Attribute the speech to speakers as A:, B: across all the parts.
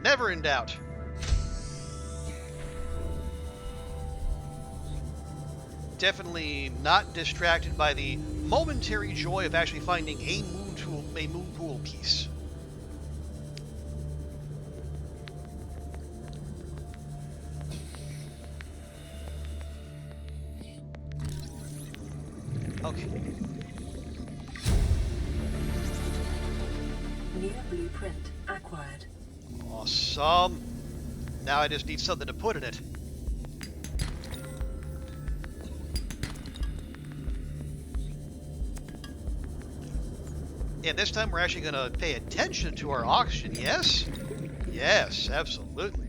A: Never in doubt. Definitely not distracted by the momentary joy of actually finding a moon pool piece. Okay.
B: New blueprint acquired.
A: Awesome. Now I just need something to put in it. And this time we're actually going to pay attention to our oxygen, yes? Yes, absolutely.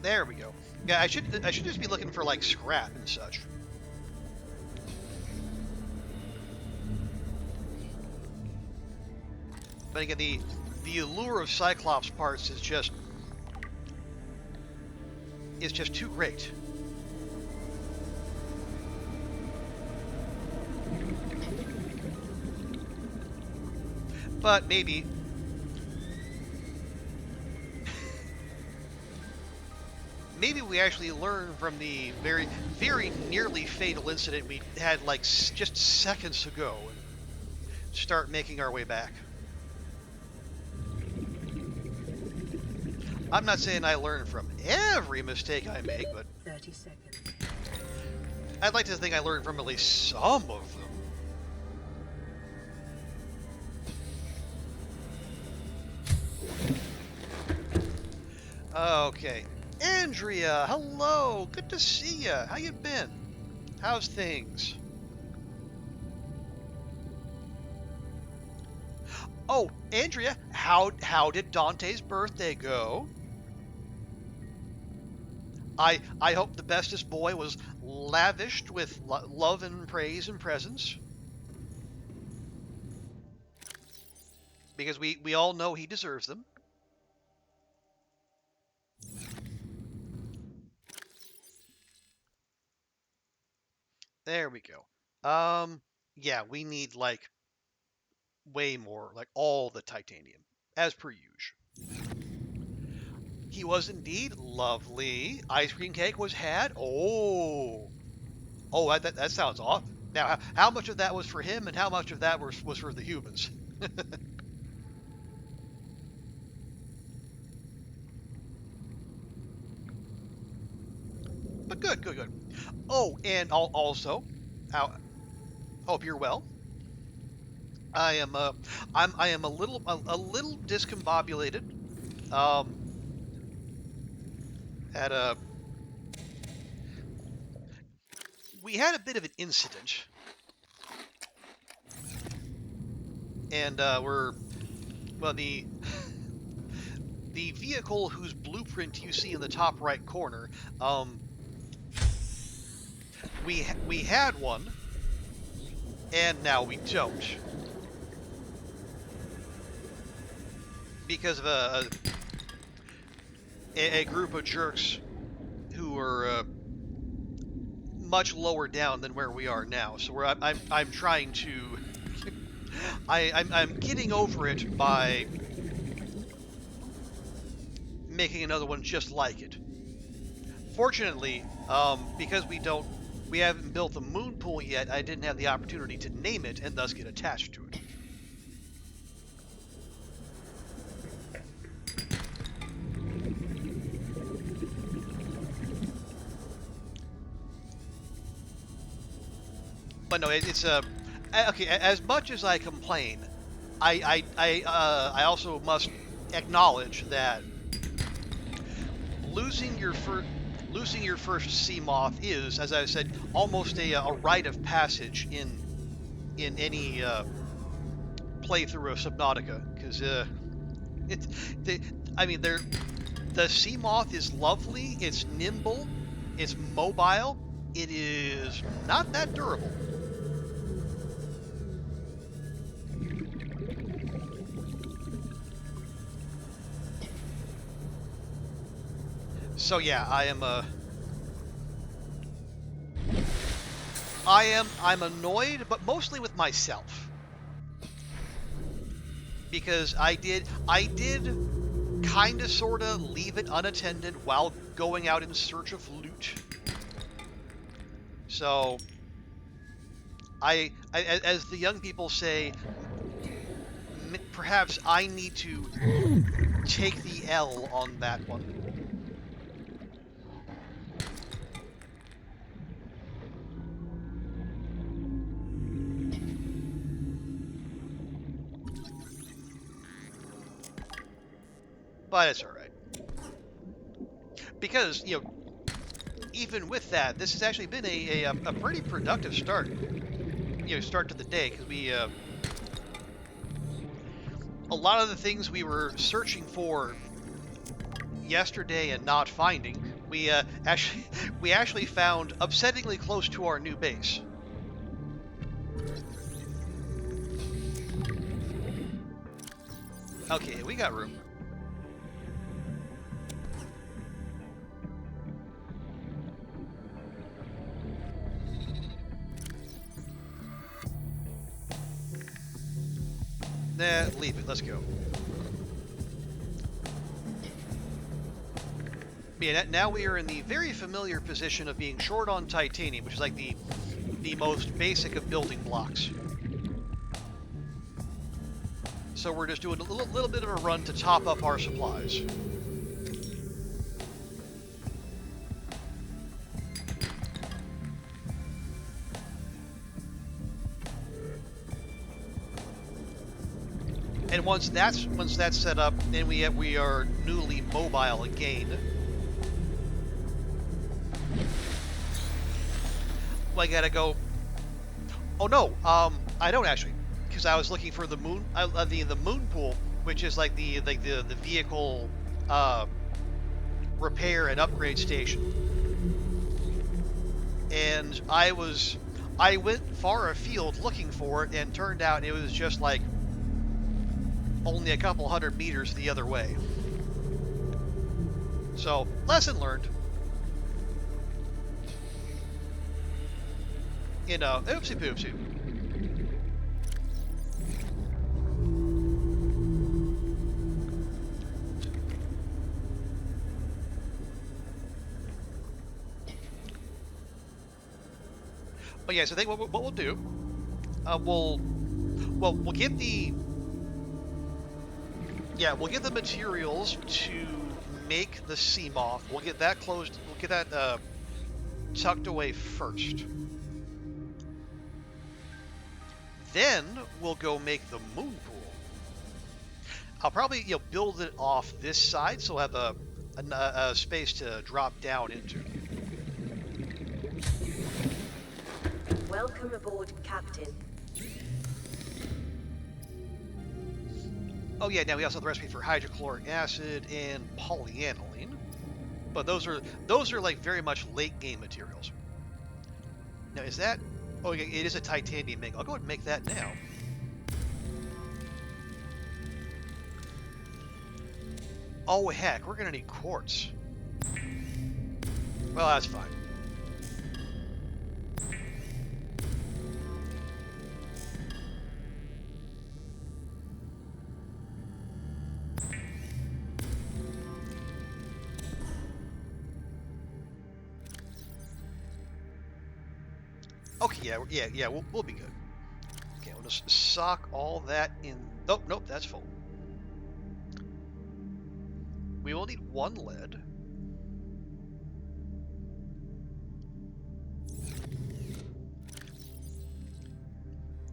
A: There we go. Yeah, I should just be looking for like scrap and such. But again, the allure of Cyclops parts is just too great. But maybe we actually learn from the very, very nearly fatal incident we had like just seconds ago and start making our way back. I'm not saying I learn from every mistake I make, but
B: 30 seconds.
A: I'd like to think I learned from at least some of them. Okay. Andrea, hello. Good to see ya. How you been? How's things? Oh, Andrea, how did Dante's birthday go? I hope the bestest boy was lavished with love and praise and presents. Because we all know he deserves them. There we go. Yeah, we need like way more, like all the titanium, as per usual. He was indeed lovely. Ice cream cake was had. Oh, that sounds awesome. Now, how much of that was for him, and how much of that was for the humans? But good. Oh, and also, hope you're well. I am I am a little discombobulated. At a we had a bit of an incident, and the vehicle whose blueprint you see in the top right corner, we had one, and now we don't, because of a group of jerks who are much lower down than where we are now. So I'm trying to I'm getting over it by making another one just like it. Fortunately, because we haven't built the moon pool yet, I didn't have the opportunity to name it and thus get attached to it. But no, it's okay. As much as I complain, I also must acknowledge that losing your first sea moth is, as I said, almost a rite of passage in any playthrough of Subnautica, because the sea moth is lovely, it's nimble, it's mobile, it is not that durable. So yeah, I'm annoyed, but mostly with myself because I did kind of sort of leave it unattended while going out in search of loot. So as the young people say, perhaps I need to take the L on that one. But it's all right because even with that, this has actually been a pretty productive start. Start to the day because we a lot of the things we were searching for yesterday and not finding, we actually we actually found upsettingly close to our new base. Okay, we got room. Nah, leave it. Let's go. Yeah, now we are in the very familiar position of being short on titanium, which is like the most basic of building blocks. So we're just doing a little bit of a run to top up our supplies. And once that's set up, then we are newly mobile again. Well, I gotta go. Oh no, I don't actually, because I was looking for the moon, the moon pool, which is like the vehicle repair and upgrade station. And I went far afield looking for it, and turned out it was just like only a couple 100 meters the other way. So, lesson learned. Oopsie poopsie. But yeah, so I think what we'll do, we'll get we'll get the materials to make the Seamoth. We'll get that closed. We'll get that tucked away first. Then we'll go make the moon pool. I'll probably build it off this side, so we'll have a space to drop down into.
C: Welcome aboard, Captain.
A: Oh yeah, now we also have the recipe for hydrochloric acid and polyaniline, but those are like very much late game materials. Now is that? Oh yeah, it is a titanium make. I'll go ahead and make that now. Oh heck, we're gonna need quartz. Well, that's fine. Okay, yeah, we'll be good. Okay, we'll just sock all that in. Oh, nope, that's full. We will need one lead.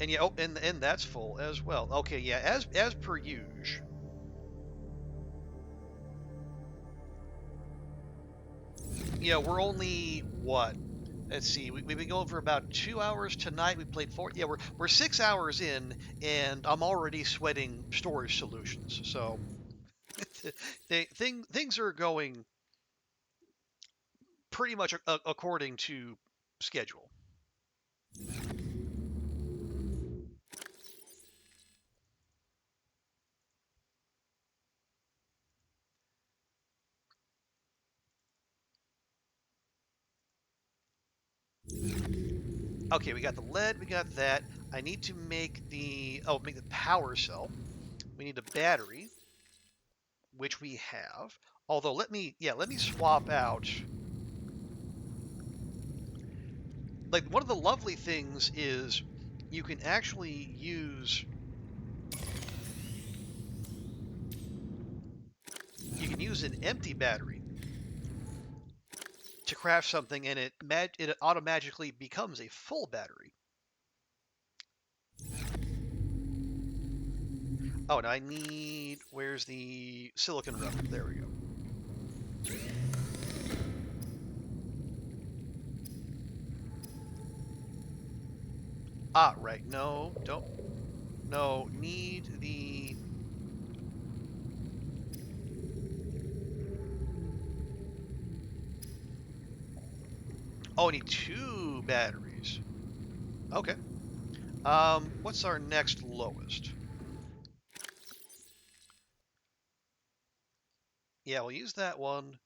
A: And yeah, oh, and that's full as well. Okay, yeah, as per usual. We're only what? Let's see. We've been going for about 2 hours tonight. We played 4. Yeah, we're 6 hours in, and I'm already sweating storage solutions. So things are going pretty much according to schedule. Okay, we got the lead, we got that. I need to make the power cell. We need a battery, which we have. Although let me swap out. Like one of the lovely things is you can actually use an empty battery to craft something, and it automatically becomes a full battery. Oh, and I need, where's the silicon rubber? There we go. Ah, right. No, don't. No, need the. Oh, I need 2 batteries. Okay. What's our next lowest? Yeah, we'll use that one.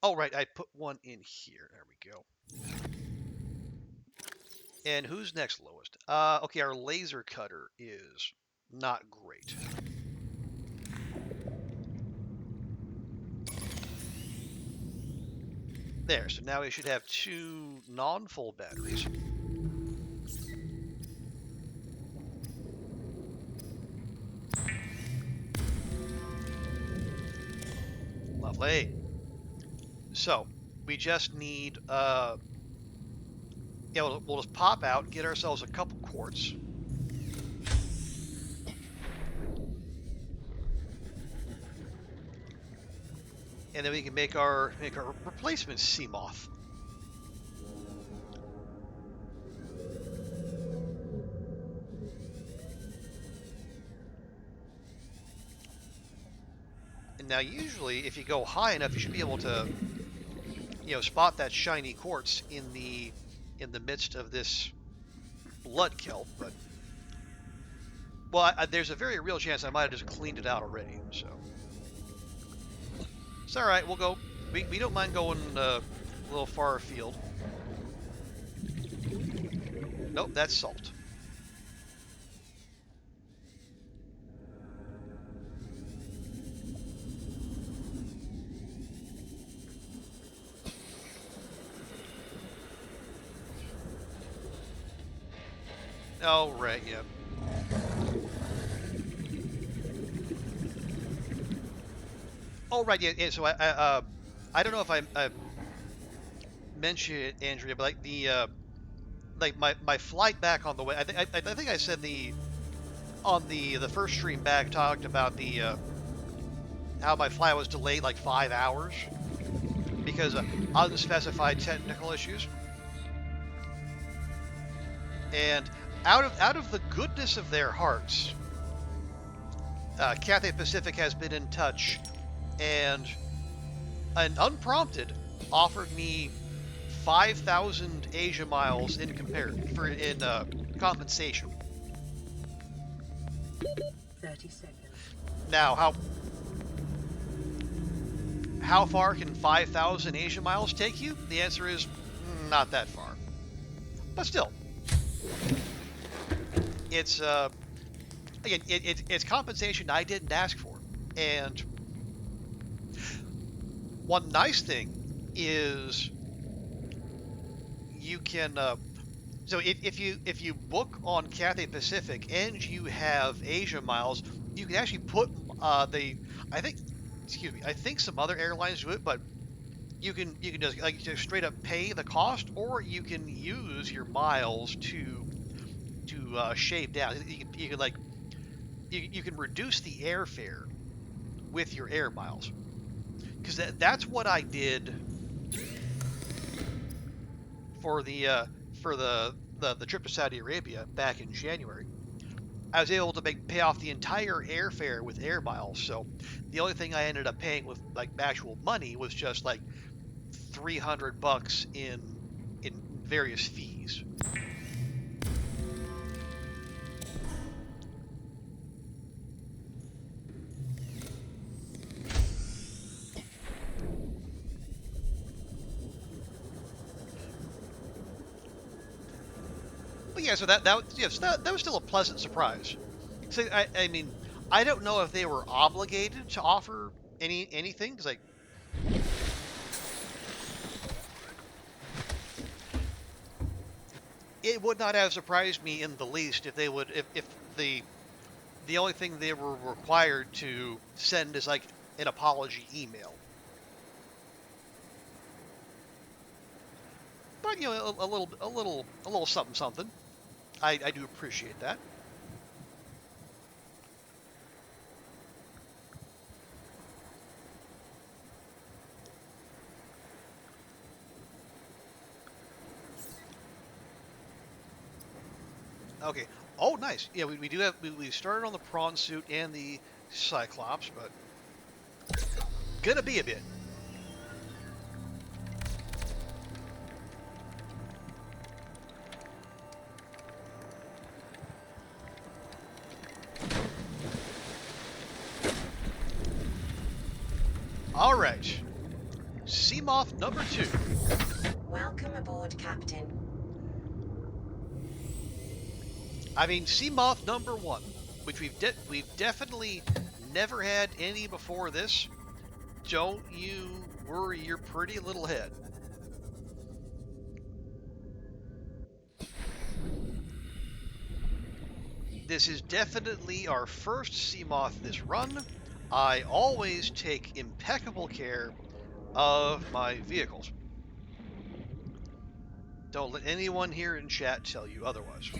A: Oh, right, I put one in here. There we go. And who's next lowest? Okay, our laser cutter is not great. There, so now we should have 2 non-full batteries. Lovely. So, we just need, yeah, we'll just pop out, get ourselves a couple quartz. And then we can make our replacement sea moth. And now usually if you go high enough, you should be able to, spot that shiny quartz in the midst of this blood kelp, but well, there's a very real chance I might have just cleaned it out already, so it's all right. We'll go. We don't mind going a little far afield. Nope, that's salt. Oh, right, yeah. Oh, right, yeah. So I don't know if I mentioned it, Andrea, but like the like my flight back on the way. I think I said on the first stream back talked about the how my flight was delayed like 5 hours because of unspecified technical issues. And out of the goodness of their hearts, Cathay Pacific has been in touch and unprompted offered me 5,000 Asia miles in compensation.
B: 30 seconds.
A: Now, how far can 5,000 Asia miles take you? The answer is not that far. But still, it's again, it's compensation I didn't ask for. And one nice thing is you can so if you book on Cathay Pacific and you have Asia miles, you can actually put I think some other airlines do it, but you can just straight up pay the cost, or you can use your miles to shave down. You can you can reduce the airfare with your air miles, because that's what I did for the trip to Saudi Arabia back in January. I was able to pay off the entire airfare with air miles. So the only thing I ended up paying with like actual money was just like $300 in various fees. yeah, so that was still a pleasant surprise. So I mean, I don't know if they were obligated to offer anything because like it would not have surprised me in the least if they would if the only thing they were required to send is like an apology email. But you know, a little something something. I do appreciate that. Okay. Oh, nice. Yeah, we do have we started on the prawn suit and the cyclops, but gonna be a bit. All right. Seamoth number 2.
C: Welcome aboard, Captain.
A: I mean, Seamoth number 1, which we've definitely never had any before this. Don't you worry your pretty little head. This is definitely our first Seamoth this run. I always take impeccable care of my vehicles. Don't let anyone here in chat tell you otherwise.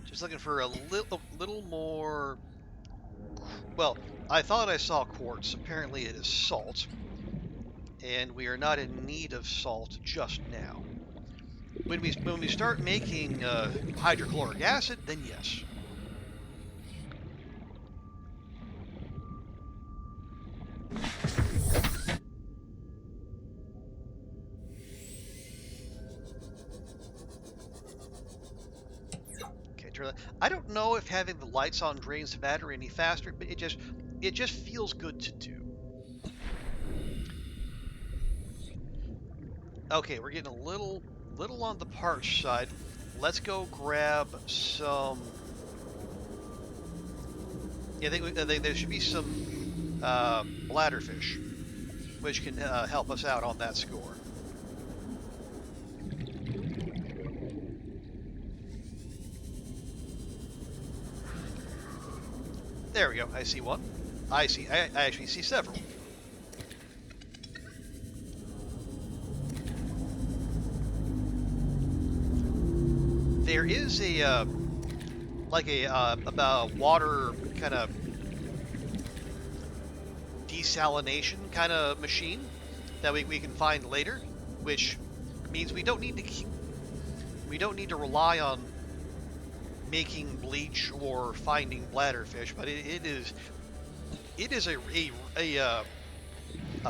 A: Just looking for a little more. Well, I thought I saw quartz. Apparently it is salt. And we are not in need of salt just now. When we start making hydrochloric acid, then yes. Okay, turn that. I don't know if having the lights on drains the battery any faster, but it just feels good to do. Okay, we're getting a little on the parched side. Let's go grab some. Yeah, there should be some bladderfish, which can help us out on that score. There we go. I see one. I actually see several. There is a about water kind of desalination kind of machine that we can find later, which means we don't need to rely on making bleach or finding bladderfish, but it is a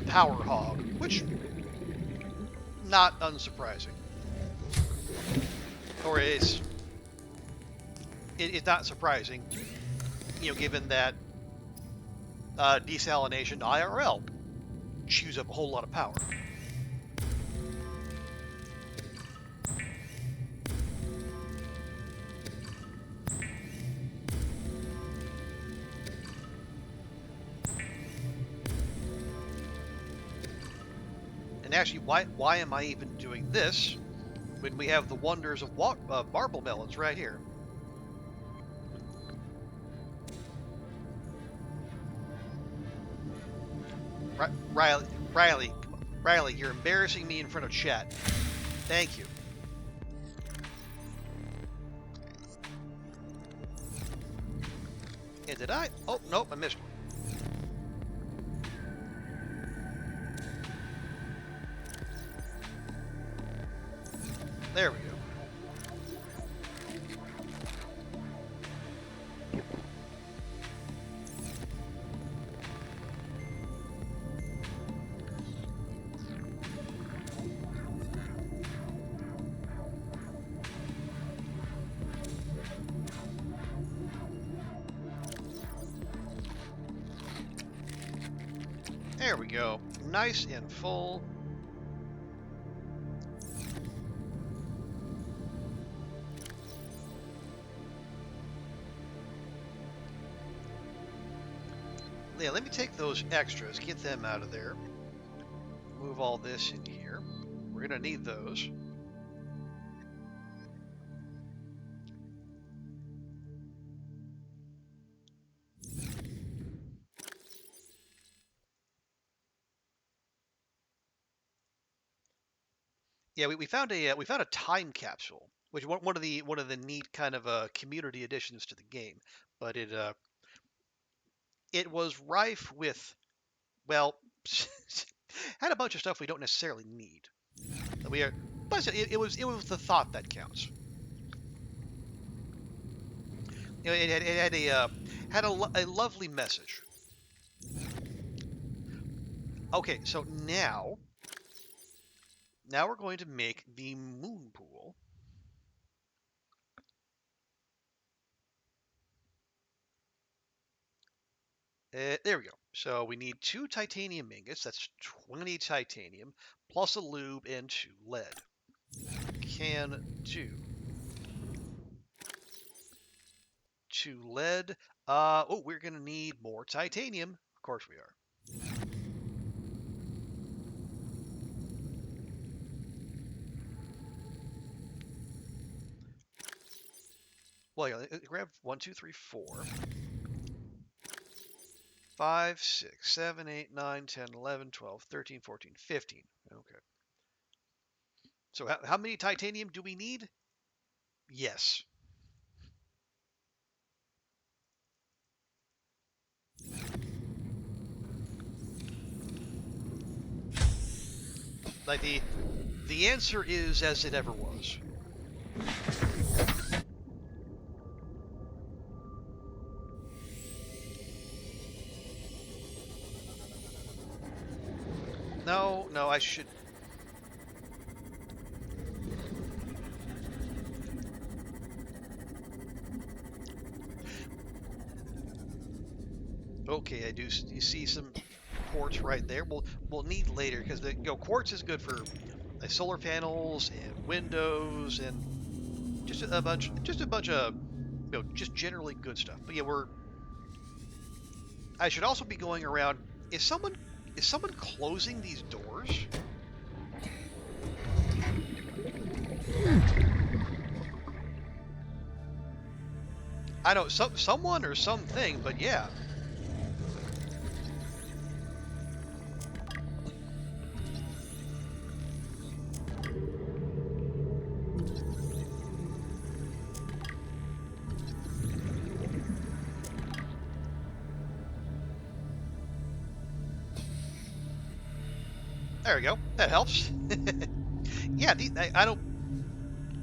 A: power hog, which not unsurprising. Or it's not surprising, you know, given that desalination IRL chews up a whole lot of power. And actually, why am I even doing this when we have the wonders of marble melons right here? Riley, you're embarrassing me in front of chat. Thank you. And did I? Oh, nope, I missed one. There we go. There we go. Nice and full. Yeah, let me take those extras, get them out of there. Move all this in here. We're gonna need those. Yeah, we found a time capsule, which one of the neat kind of community additions to the game. But it was rife with, well, had a bunch of stuff we don't necessarily need. But it was the thought that counts. You know, it had a lovely message. Okay, so now we're going to make the moon pool. There we go. So we need 2 titanium ingots. That's 20 titanium, plus a lube and 2 lead. Can do. 2 lead. Oh, we're going to need more titanium. Of course we are. Well, yeah, grab 1, 2, 3, 4. 5, 6, 7, 8, 9, 10, 11, 12, 13, 14, 15. Okay. So how many titanium do we need? Yes. Like the answer is as it ever was. No, I should. Okay, I do. You see some quartz right there. We'll need later because quartz is good for solar panels and windows and just a bunch of just generally good stuff. But yeah, I should also be going around. Is someone closing these doors? I know someone or something, but yeah. There we go. That helps. Yeah, I don't.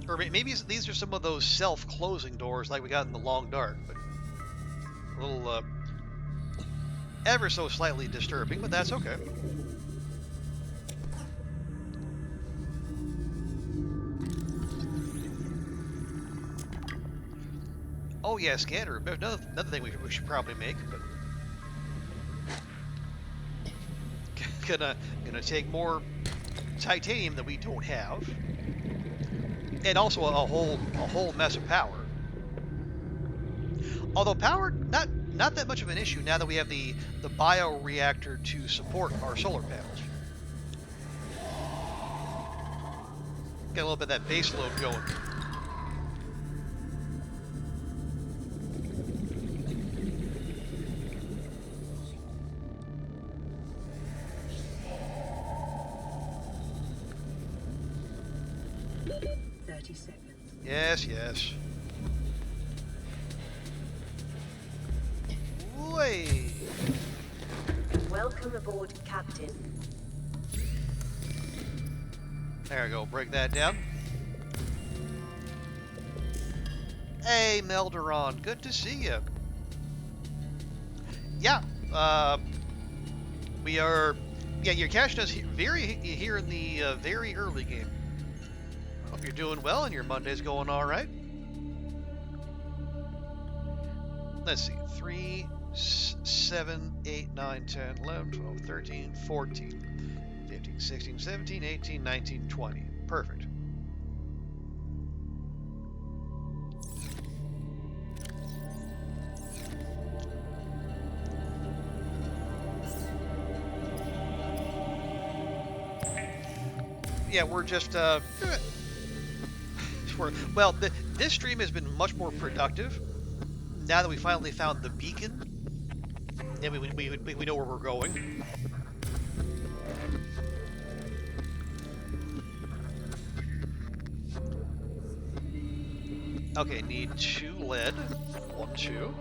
A: Or maybe these are some of those self-closing doors like we got in the Long Dark, but a little ever so slightly disturbing, but that's okay. Oh yeah, scanner. Another thing we should probably make, but gonna take more titanium that we don't have, and also a whole mess of power. Although power not that much of an issue now that we have the bioreactor to support our solar panels. Got a little bit of that base load going. Yes. Way.
C: Welcome aboard, Captain.
A: There we go. Break that down. Hey, Melderon. Good to see you. Yeah. We are. Yeah, you're catching us here in the very early game. Hope you're doing well and your Monday's going all right. Let's see. 3, 7, 8, 9, 10, 11, 12, 13, 14, 15, 16, 17, 18, 19, 20. Perfect. Yeah, we're just, well, this stream has been much more productive now that we finally found the beacon and we know where we're going. Okay, need 2 lead. 1, 2.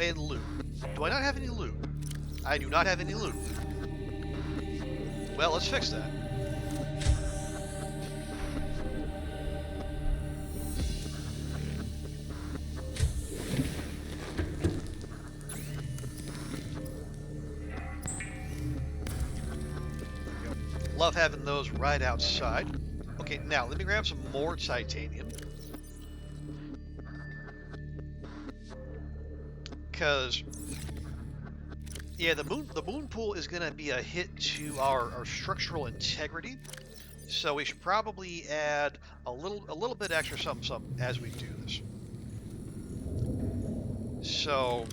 A: And loot. Do I not have any loot? I do not have any loot. Well, let's fix that. Love having those right outside. Okay, now let me grab some more titanium. Because, yeah, the moon pool is going to be a hit to our structural integrity. So we should probably add a little bit extra something as we do this. So,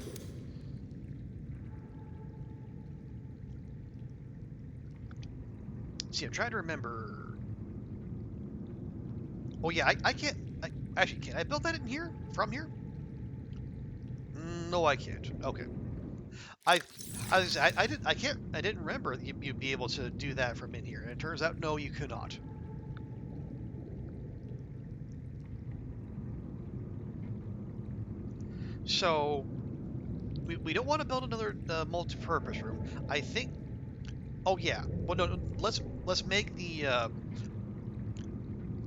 A: see, I'm trying to remember. Oh yeah, I can't. Actually, can I build that in here? From here? No, I can't. Okay. I didn't remember that you'd be able to do that from in here, and it turns out no, you cannot. So we don't want to build another multi-purpose room. I think. Oh yeah. Well, no. Let's make the.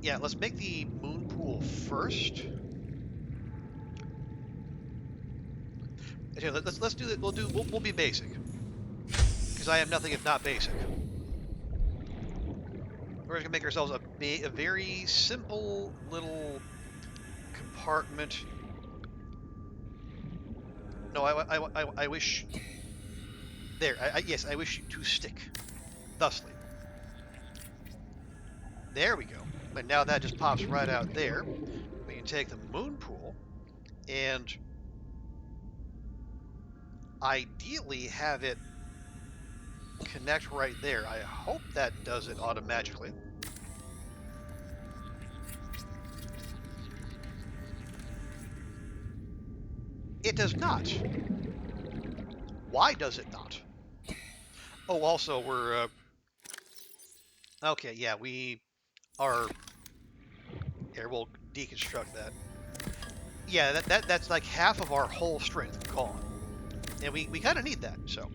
A: Yeah, let's make the moon pool first. Okay, let's do that. We'll be basic, because I am nothing if not basic. We're just gonna make ourselves a very simple little compartment. No, I wish. There, yes, I wish to stick, thusly. There we go. But now that just pops right out there. We can take the moon pool and ideally have it connect right there. I hope that does it automatically. It does not. Why does it not? Oh, also, we're... okay, yeah, we are... Here, we'll deconstruct that. Yeah, that's like half of our whole strength gone. And we kind of need that, so...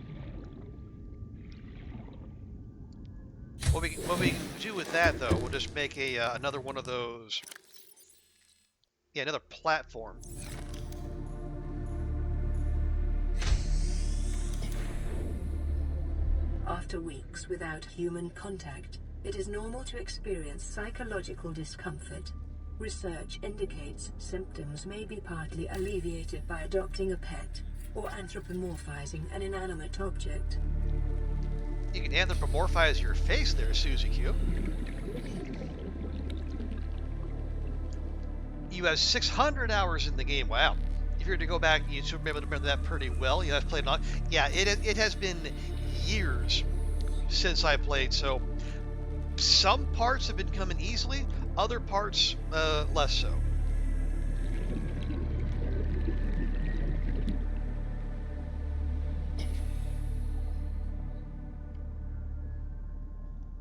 A: What we can do with that, though, we'll just make another one of those... Yeah, another platform.
B: After weeks without human contact, it is normal to experience psychological discomfort. Research indicates symptoms may be partly alleviated by adopting a pet or anthropomorphizing an inanimate object.
A: You can anthropomorphize your face there, Suzy Q. You have 600 hours in the game. Wow. If you were to go back, you should be able to remember that pretty well. You have played a lot. Yeah, it has been years since I played, so some parts have been coming easily, other parts less so.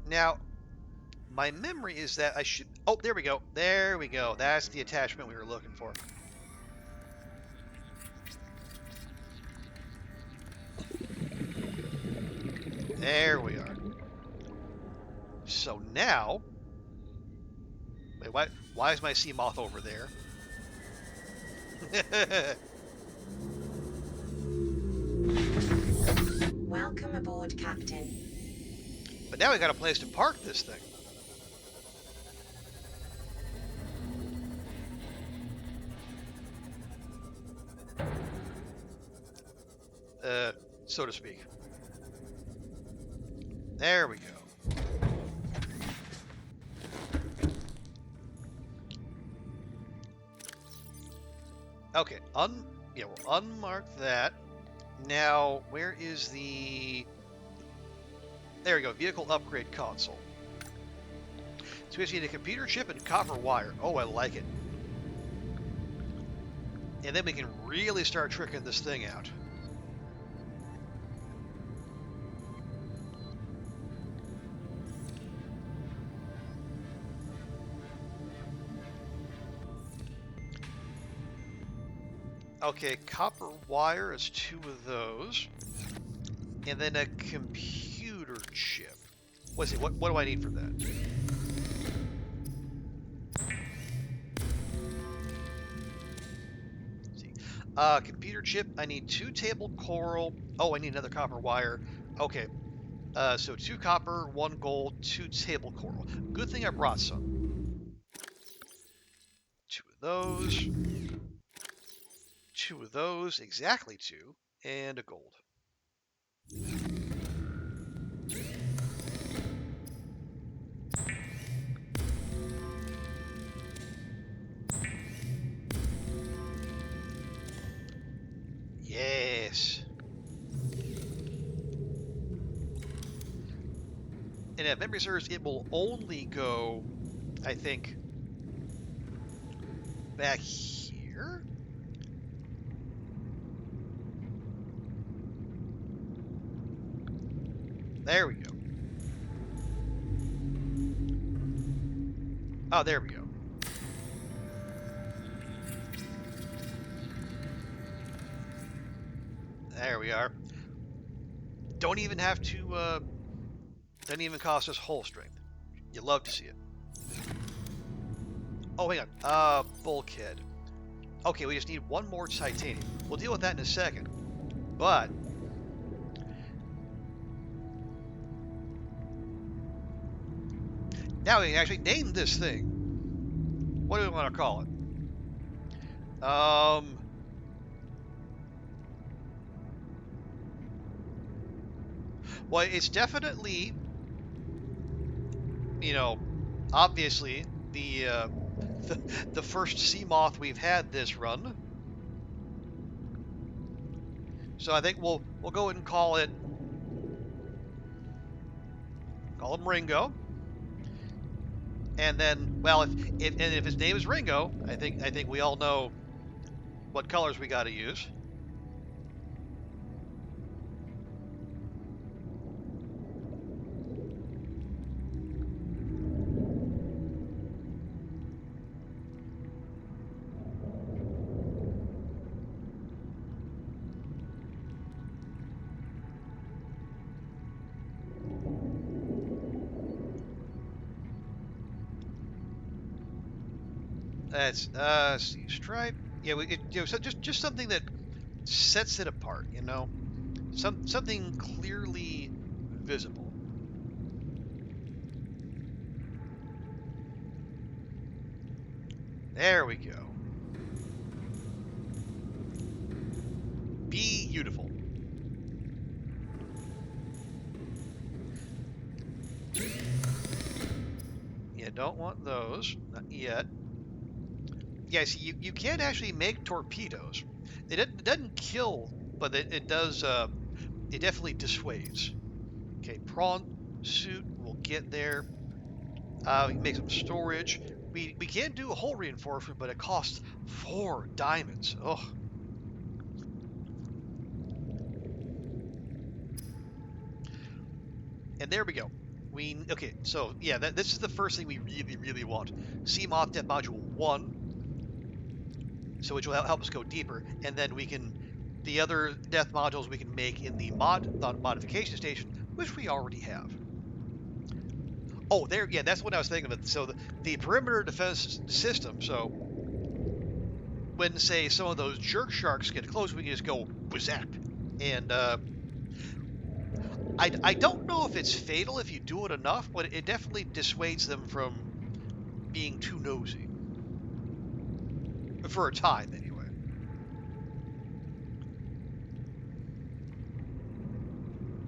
A: Now, my memory is that I should... Oh, there we go. There we go. That's the attachment we were looking for. There we are. So now... Wait, why is my sea moth over there?
C: Welcome aboard, Captain.
A: But now we got a place to park this thing. So to speak. There we go. Okay, we'll unmark that. Now, where is the... There we go, vehicle upgrade console. So we just need a computer chip and copper wire. Oh, I like it. And then we can really start tricking this thing out. Okay, copper wire is 2 of those. And then a computer chip. Let's see, what do I need for that? Let's see. Computer chip, I need 2 table coral. Oh, I need another copper wire. Okay. So 2 copper, 1 gold, 2 table coral. Good thing I brought some. 2 of those. 2 of those, exactly 2, and a gold. Yes. And if memory serves, it will only go, I think, back here. There we go. Oh, there we go. There we are. Don't even have to, doesn't even cost us hull strength. You love to see it. Oh, hang on. Bulkhead. Okay, we just need 1 more titanium. We'll deal with that in a second. But... now we can actually name this thing. What do we want to call it? Well, it's definitely, you know, obviously the the first sea moth we've had this run. So I think we'll go ahead and call him Ringo. And then, well, if his name is Ringo, I think we all know what colors we got to use. That's sea stripe. Yeah, so just something that sets it apart, you know, something clearly visible. There we go. Beautiful. You don't want those, not yet. Yeah, see, you can't actually make torpedoes. It doesn't kill, but it does, it definitely dissuades. Okay, prawn suit, we'll get there. We can make some storage. We can do a hull reinforcement, but it costs 4 diamonds. Ugh. And there we go. Okay, so yeah, this is the first thing we really want. Sea Moth Death Module 1. So which will help us go deeper, and then we can, the other death modules we can make in the modification station, which we already have. Oh, there, yeah, that's what I was thinking of. So the perimeter defense system. So when, say, some of those jerk sharks get close, we can just go zap, and I don't know if it's fatal if you do it enough, but it definitely dissuades them from being too nosy. For a time, anyway.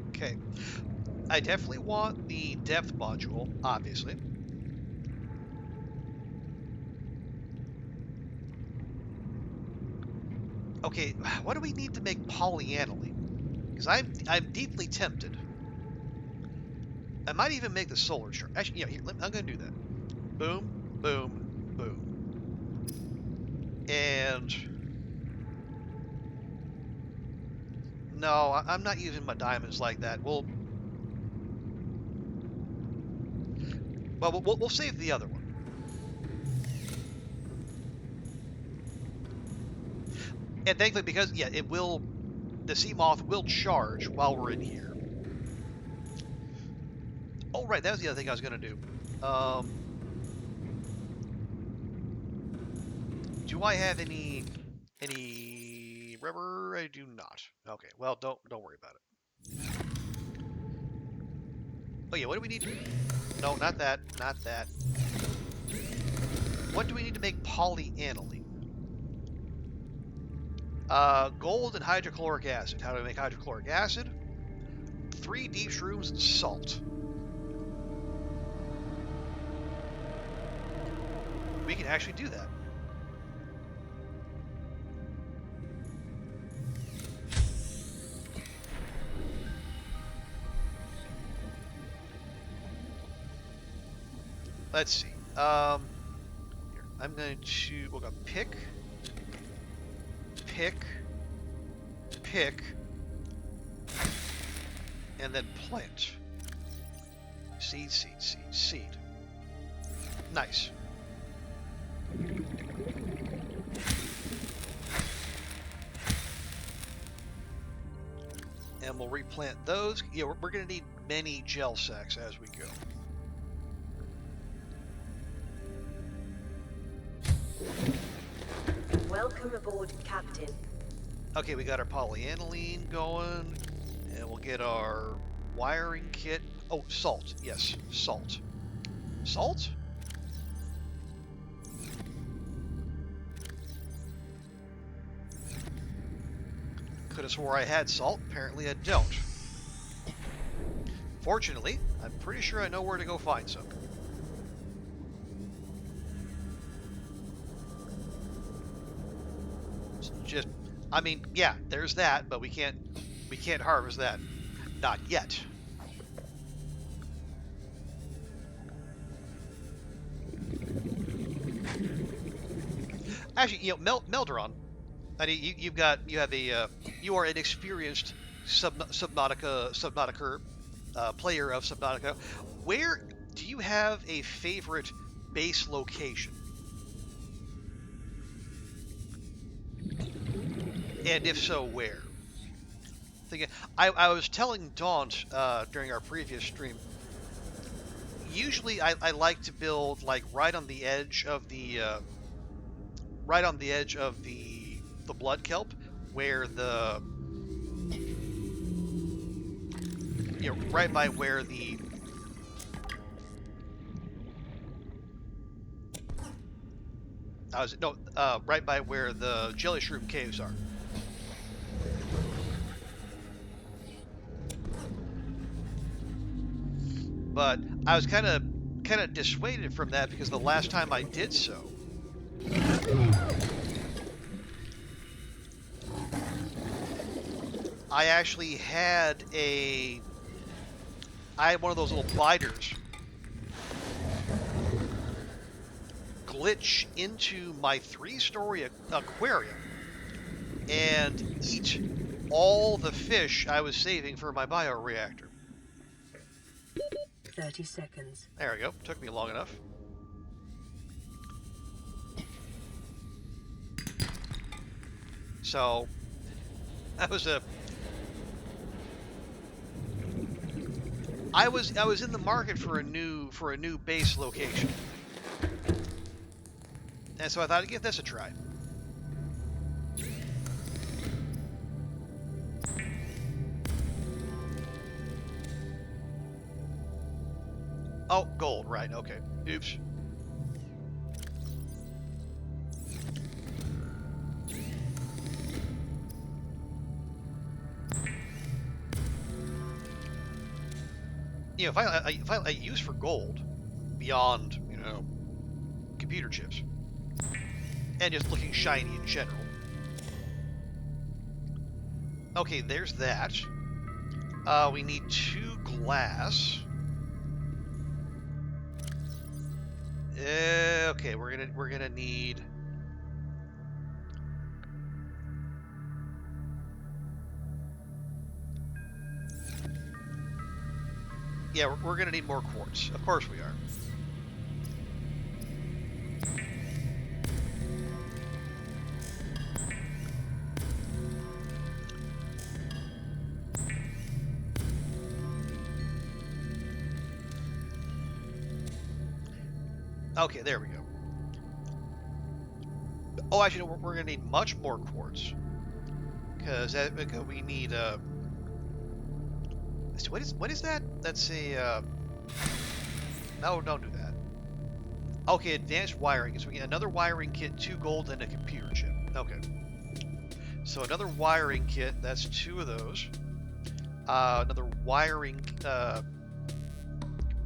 A: Okay. I definitely want the depth module, obviously. Okay, what do we need to make polyaniline? Because I'm deeply tempted. I might even make the solar chart. Actually, yeah, here, I'm going to do that. Boom, boom, boom. And no, I'm not using my diamonds like that. Well, we'll save the other one. And thankfully, because yeah, the sea moth will charge while we're in here. Oh right, that was the other thing I was gonna do. Do I have any rubber? I do not. Okay, well don't worry about it. Oh yeah, what do we need? No, not that, not that. What do we need to make polyaniline? Gold and hydrochloric acid. How do we make hydrochloric acid? 3 deep shrooms and salt. We can actually do that. Let's see. Here, I'm going to we'll go pick, and then plant. Seed, seed, seed, seed. Nice. And we'll replant those. Yeah, we're going to need many gel sacks as we go.
C: Welcome aboard, Captain.
A: Okay, we got our polyaniline going, and we'll get our wiring kit. Oh, salt. Yes, salt. Salt? Could have swore I had salt. Apparently I don't. Fortunately, I'm pretty sure I know where to go find some. Just, I mean, yeah, there's that, but we can't harvest that. Not yet. Actually, you know, Melderon, I mean, you are an experienced Subnautica player of Subnautica. Where do you have a favorite base location? And if so, where? I was telling Daunt during our previous stream. Usually, I like to build like right on the edge of the blood kelp, where the right by where the right by where the jelly shroom caves are. But I was kind of dissuaded from that because the last time I did so, I actually had one of those little gliders glitch into my 3-story aquarium and eat all the fish I was saving for my bioreactor.
B: 30 seconds.
A: There we go. Took me long enough. So that was I was in the market for a new base location. And so I thought I'd give this a try. Oh, gold, right, okay. Oops. You know, if I use for gold beyond, you know, computer chips and just looking shiny in general. Okay, there's that. We need 2 glass. Okay, we're gonna need. Yeah, we're gonna need more quartz. Of course we are. Okay, there we go. Oh, actually, no, we're gonna need much more quartz because we need what is that? That's a no, don't do that. Okay, advanced wiring. So we get another wiring kit, 2 gold, and a computer chip. Okay. So another wiring kit. That's 2 of those. Another wiring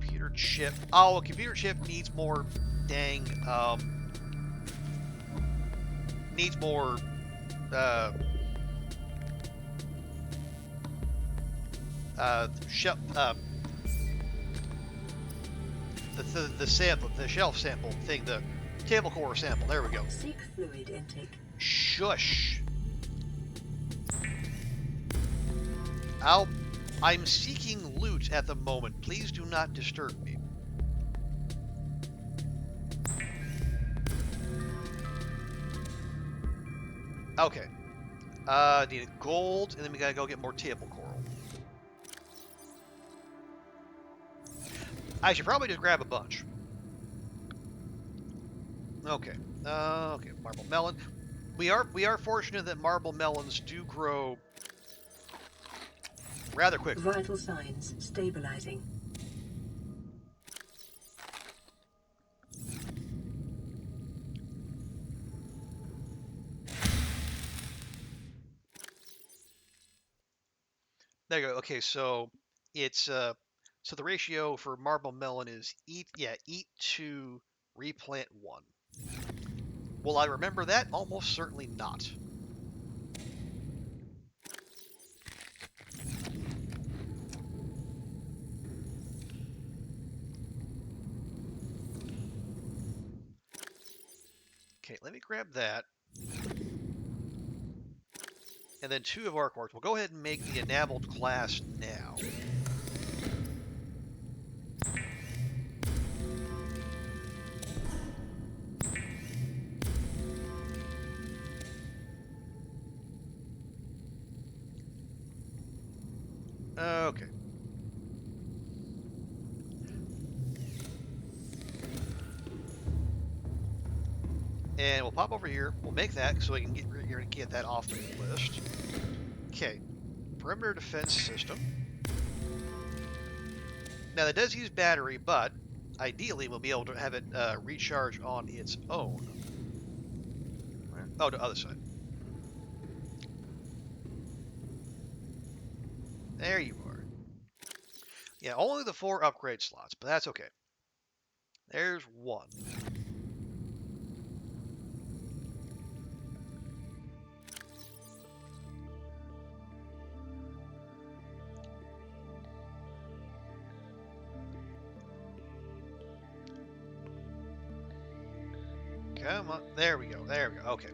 A: computer chip. Oh, a computer chip needs more. Dang. Needs more. Shell. The sample, the shelf sample thing, the table core sample. There we go.
B: Seek fluid intake.
A: Shush. I'm seeking loot at the moment. Please do not disturb me. Okay. Need gold, and then we gotta go get more table coral. I should probably just grab a bunch. Okay. Okay, marble melon. We are fortunate that marble melons do grow rather quickly.
B: Vital signs stabilizing.
A: There you go. Okay, so it's so the ratio for marble melon is eat 2, replant 1. Will I remember that? Almost certainly not. Okay, let me grab that. And then 2 of our quartz. We'll go ahead and make the enameled glass now. Okay. And we'll pop over here. We'll make that so we can get that off the list. Okay. Perimeter defense system. Now that does use battery, but ideally we'll be able to have it recharge on its own. Oh, the other side. There you are. Yeah, only the 4 upgrade slots, but that's okay. There's 1. Come on. There we go. There we go. Okay.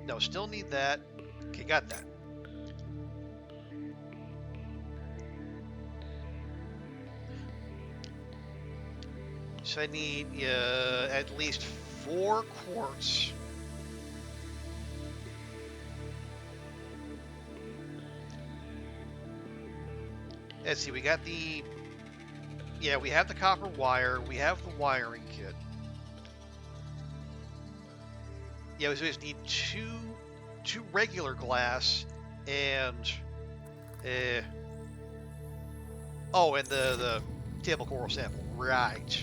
A: No, still need that. Okay, got that. So I need at least 4 quartz. Let's see, we got the... Yeah, we have the copper wire. We have the wiring kit. Yeah, we just need two regular glass and... oh, and the table coral sample. Right.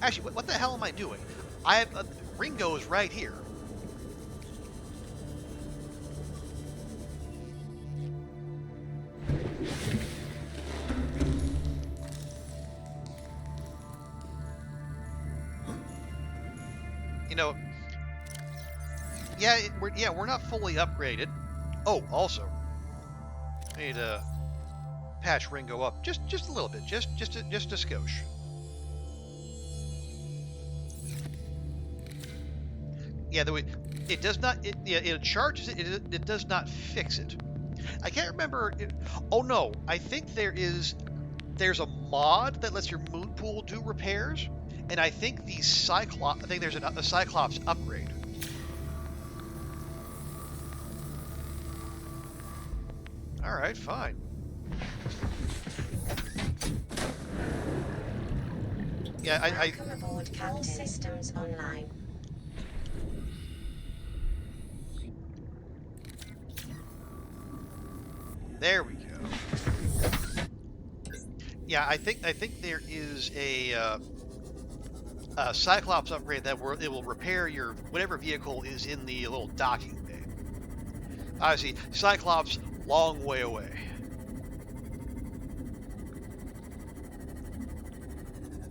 A: Actually, what the hell am I doing? I have Ringo is right here. You know, we're not fully upgraded. Oh, also, I need to patch Ringo up just a little bit, just a skosh. Yeah, it does not. It charges it. It does not fix it. I can't remember. Oh no, I think there's a mod that lets your moon pool do repairs, and I think I think there's a Cyclops upgrade. All right, fine. Yeah,
C: Welcome aboard, Captain. All systems online.
A: There we go. Yeah, I think there is a Cyclops upgrade that it will repair your whatever vehicle is in the little docking bay. Obviously, Cyclops, long way away.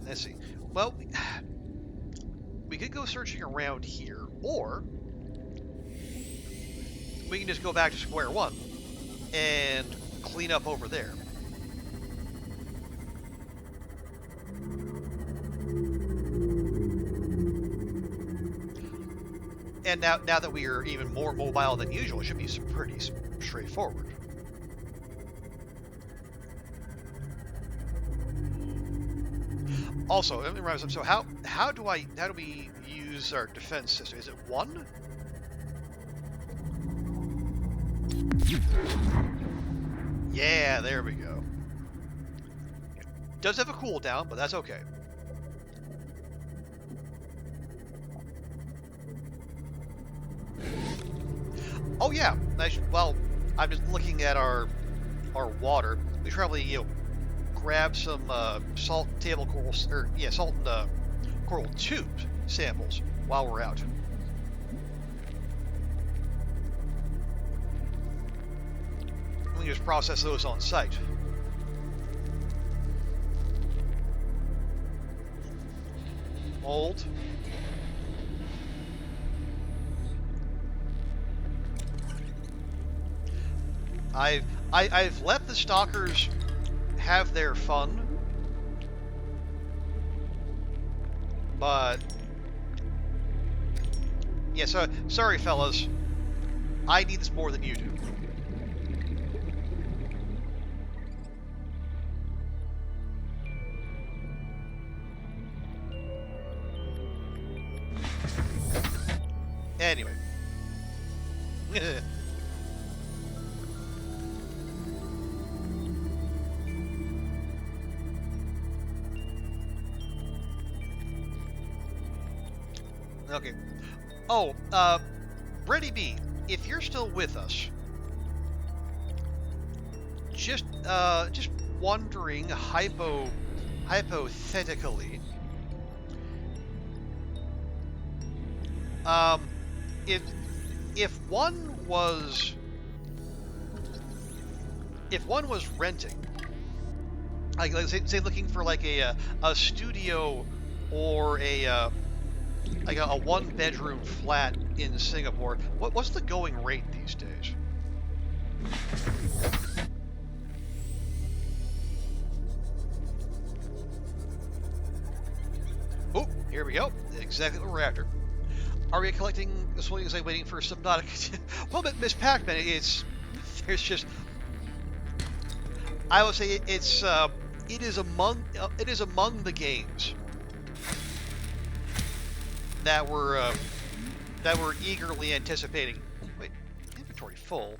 A: Let's see. Well, we could go searching around here, or we can just go back to square one and clean up over there. And now that we are even more mobile than usual, it should be pretty straightforward. Also, let me remind myself, so how do we use our defense system? Is it 1? Yeah, there we go. It does have a cooldown, but that's okay. Oh yeah, well, I'm just looking at our water. We should probably grab some salt table coral, salt and coral tube samples while we're out. We can just process those on site. Mold. I've let the stalkers have their fun, but yeah. So sorry, fellas. I need this more than you do. Anyway. Okay. Oh, Brady B, if you're still with us, just wondering hypothetically, if one was renting, like say looking for like a studio or a 1-bedroom flat in Singapore, what's the going rate these days? Oh, here we go. Exactly what we're after. Are we collecting this one? Is waiting for Subnautica? Well, but Miss Pac-Man, there's just, I would say it is among the games that we're eagerly anticipating. Wait, inventory full.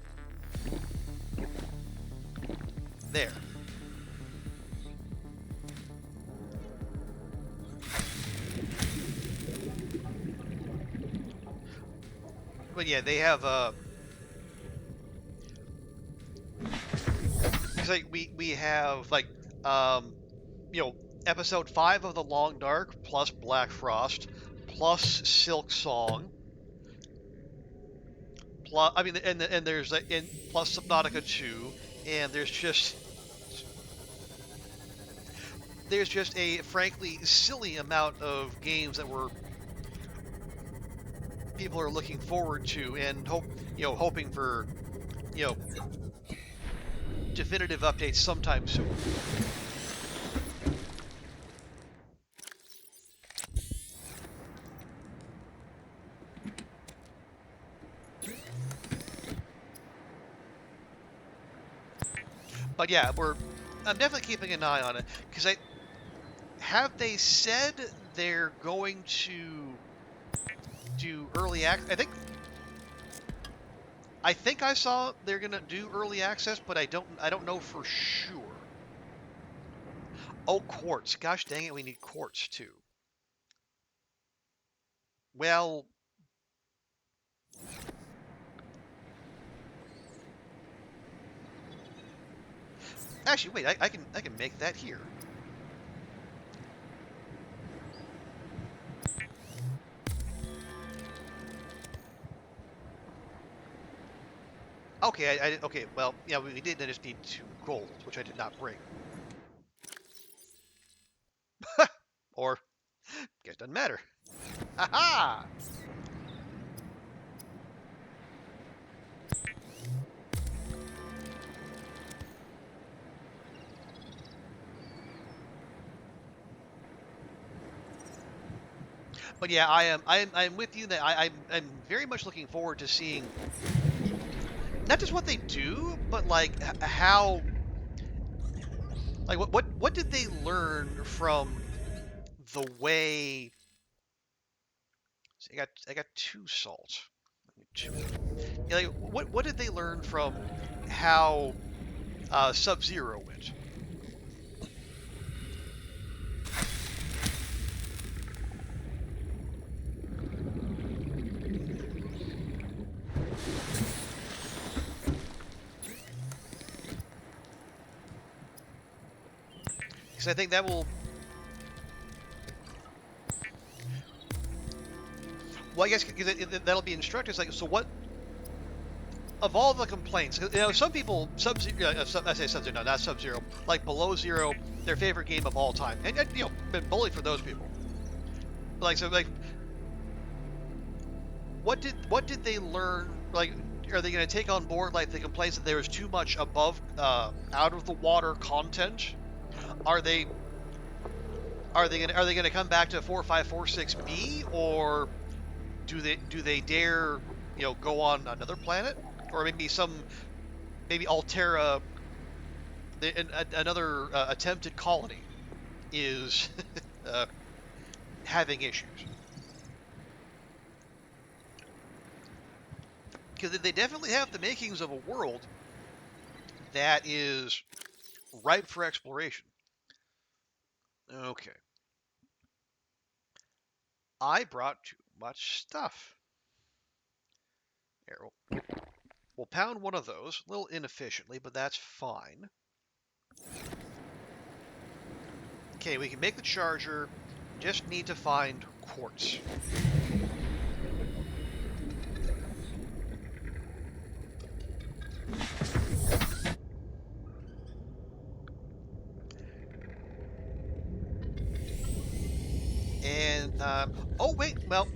A: There. but yeah, they have it's like we have like you know, episode 5 of The Long Dark plus Black Frost plus Silk Song. Plus, I mean, and there's plus Subnautica 2, and there's just a frankly silly amount of games that people are looking forward to and hoping for definitive updates sometime soon. But yeah, I'm definitely keeping an eye on it because have they said they're going to do early access? I think I saw they're gonna do early access, but I don't know for sure. Oh, quartz! Gosh dang it, we need quartz too. Well, actually, wait, I can make that here. Okay, okay, well, yeah, we did just need 2 gold, which I did not bring. Or, guess it doesn't matter. Haha! But yeah, I'm with you that I'm very much looking forward to seeing not just what they do, but like how, like what did they learn from the way? See, I got 2 salt. Yeah, like, what did they learn from how Sub-Zero went? Because I think that will. Well, I guess that'll be instructive. Like, so what? Of all the complaints, some people I say Sub-Zero, no, not Sub-Zero, like Below Zero, their favorite game of all time, and been bullied for those people. Like, so, like, what did they learn? Like, are they going to take on board like the complaints that there was too much above, out of the water content? Are they going to come back to 4546B, or do they dare go on another planet, or maybe Altera, another attempted colony is having issues? Because they definitely have the makings of a world that is ripe for exploration. Okay. I brought too much stuff. Here, we'll pound one of those, a little inefficiently, but that's fine. Okay, we can make the charger, just need to find quartz. And, oh wait, well,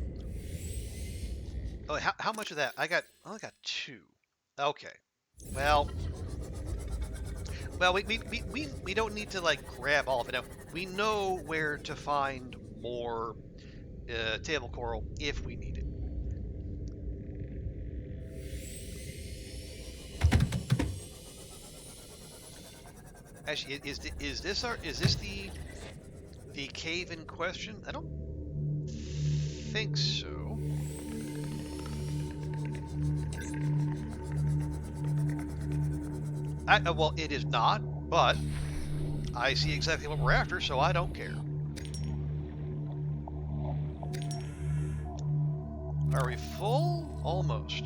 A: oh, how much of that? I only got 2. Okay, well, we don't need to like grab all of it now. We know where to find more table coral if we need it. Actually, is this the cave in question? I don't think so. Well, it is not, but I see exactly what we're after, so I don't care. Are we full? Almost.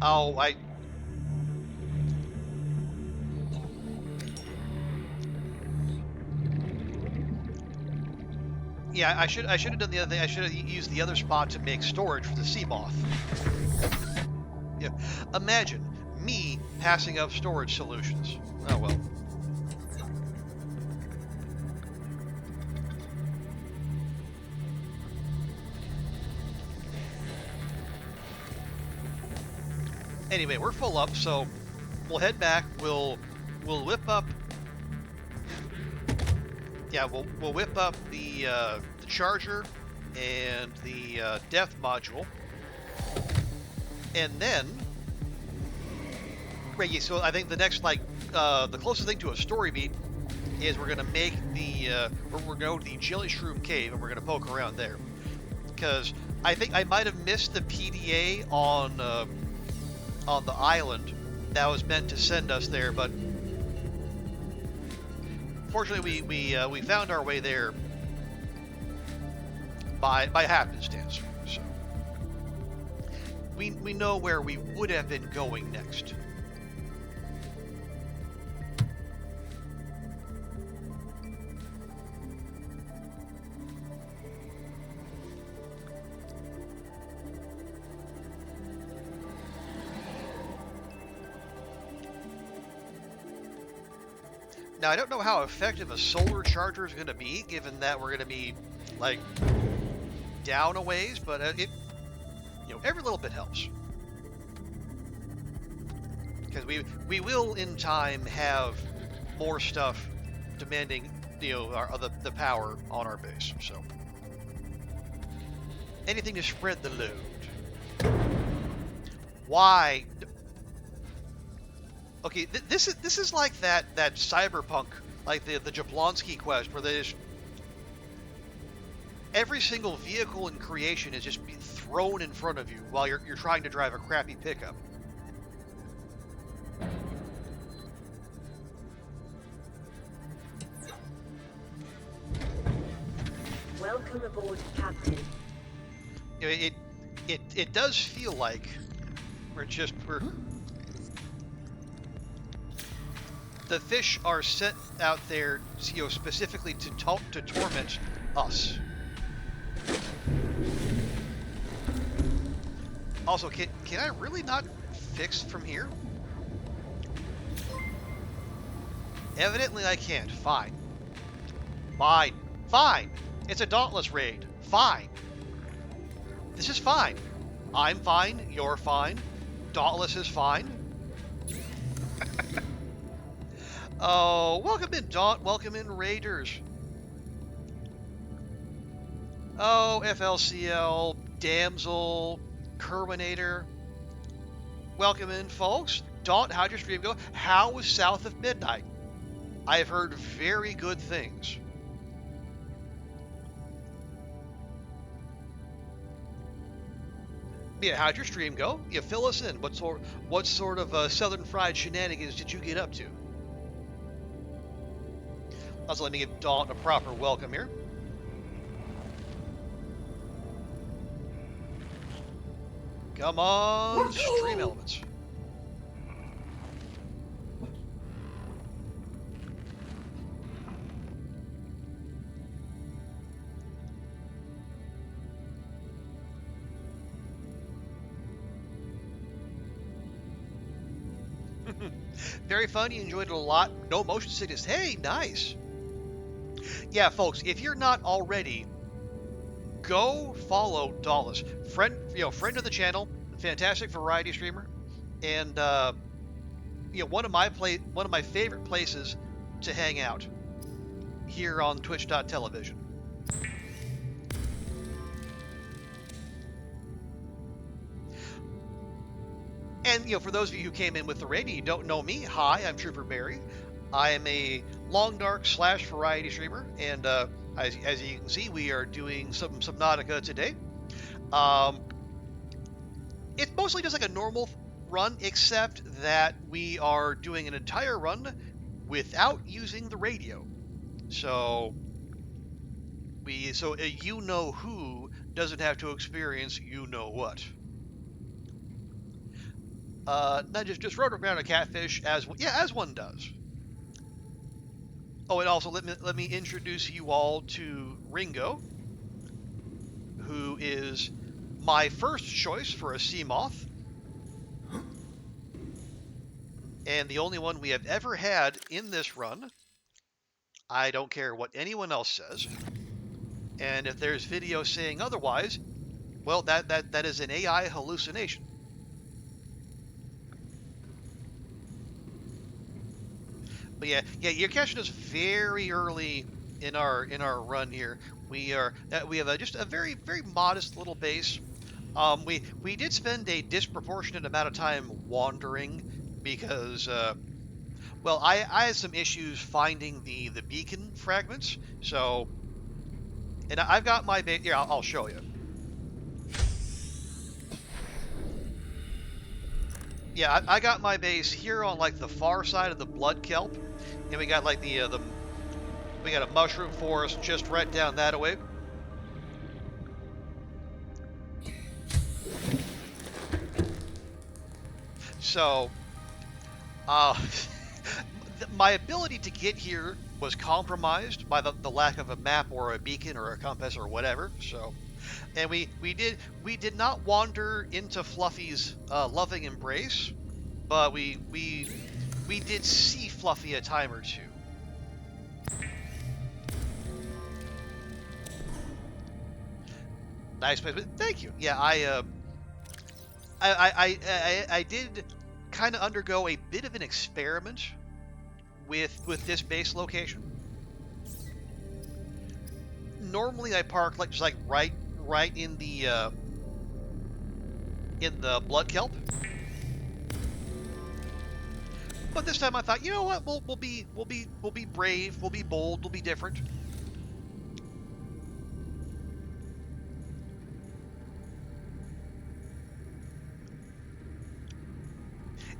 A: Oh, yeah, I should have done the other thing. I should have used the other spot to make storage for the sea moth. Yeah. Imagine me passing up storage solutions. Oh well. Anyway, we're full up, so we'll head back. We'll whip up. Yeah, we'll whip up the charger and the death module, and then. Right. Yeah, so I think the next the closest thing to a story beat is we're gonna make the we're gonna go to the jelly shroom cave and we're gonna poke around there, because I think I might have missed the PDA on the island that was meant to send us there, but fortunately we found our way there by happenstance. So we know where we would have been going next. Now, I don't know how effective a solar charger is going to be, given that we're going to be, like, down a ways, but every little bit helps. Because we will, in time, have more stuff demanding, the power on our base, so. Anything to spread the load. Why? Okay, this is like that cyberpunk, like the Jablonski quest, where they just every single vehicle in creation is just being thrown in front of you while you're trying to drive a crappy pickup.
B: Welcome aboard, Captain.
A: It does feel like we're the fish are sent out there, specifically to torment us. Also, can I really not fix from here? Evidently I can't. Fine. Fine. Fine. It's a Dauntless raid. Fine. This is fine. I'm fine. You're fine. Dauntless is fine. Oh, welcome in, Daunt. Welcome in, Raiders. Oh, FLCL, Damsel, Kerwinator. Welcome in, folks. Daunt, how'd your stream go? How was South of Midnight? I've heard very good things. Yeah, how'd your stream go? Yeah, fill us in. What sort of Southern Fried shenanigans did you get up to? Also, let me give Daunt a proper welcome here. Come on, stream elements. Very fun. You enjoyed it a lot. No motion sickness. Hey, nice. Yeah, folks, if you're not already, go follow Dauntless. Friend of the channel, fantastic variety streamer, and one of my favorite places to hang out here on Twitch.television. And for those of you who came in with the raid and you don't know me, hi, I'm Trooper Barry. I am a long dark / variety streamer, and as you can see, we are doing some Subnautica today. It mostly just like a normal run, except that we are doing an entire run without using the radio. So a you know who doesn't have to experience you know what. Not just rode around a catfish as one does. Oh, and also let me introduce you all to Ringo, who is my first choice for a sea moth, and the only one we have ever had in this run. I don't care what anyone else says, and if there's video saying otherwise, well, that is an AI hallucination. But yeah, you're catching us very early in our run here. We have just a very modest little base. We did spend a disproportionate amount of time wandering because well, I had some issues finding the beacon fragments. So, and I've got my base here. I'll show you. Yeah, I got my base here on like the far side of the blood kelp, and we got like we got a mushroom forest just right down that way. So, my ability to get here was compromised by the lack of a map or a beacon or a compass or whatever. So, and we did not wander into Fluffy's loving embrace, but we did see Fluffy a time or two. Nice place, but thank you. Yeah, I did kind of undergo a bit of an experiment with this base location. Normally I park like just like right in the blood kelp. But this time I thought, you know what? We'll be brave, we'll be bold, we'll be different.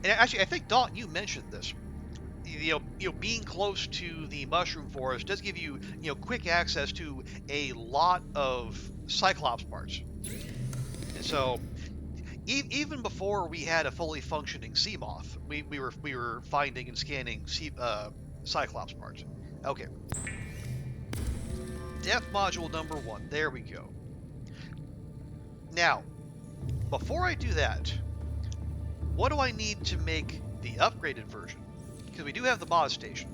A: And actually, I think Dalton, you mentioned this. You know, being close to the mushroom forest does give you, quick access to a lot of Cyclops parts. And so, even before we had a fully functioning sea moth, we were finding and scanning Cyclops parts. Okay. Death module number 1. There we go. Now, before I do that, what do I need to make the upgraded version? Because we do have the mod station.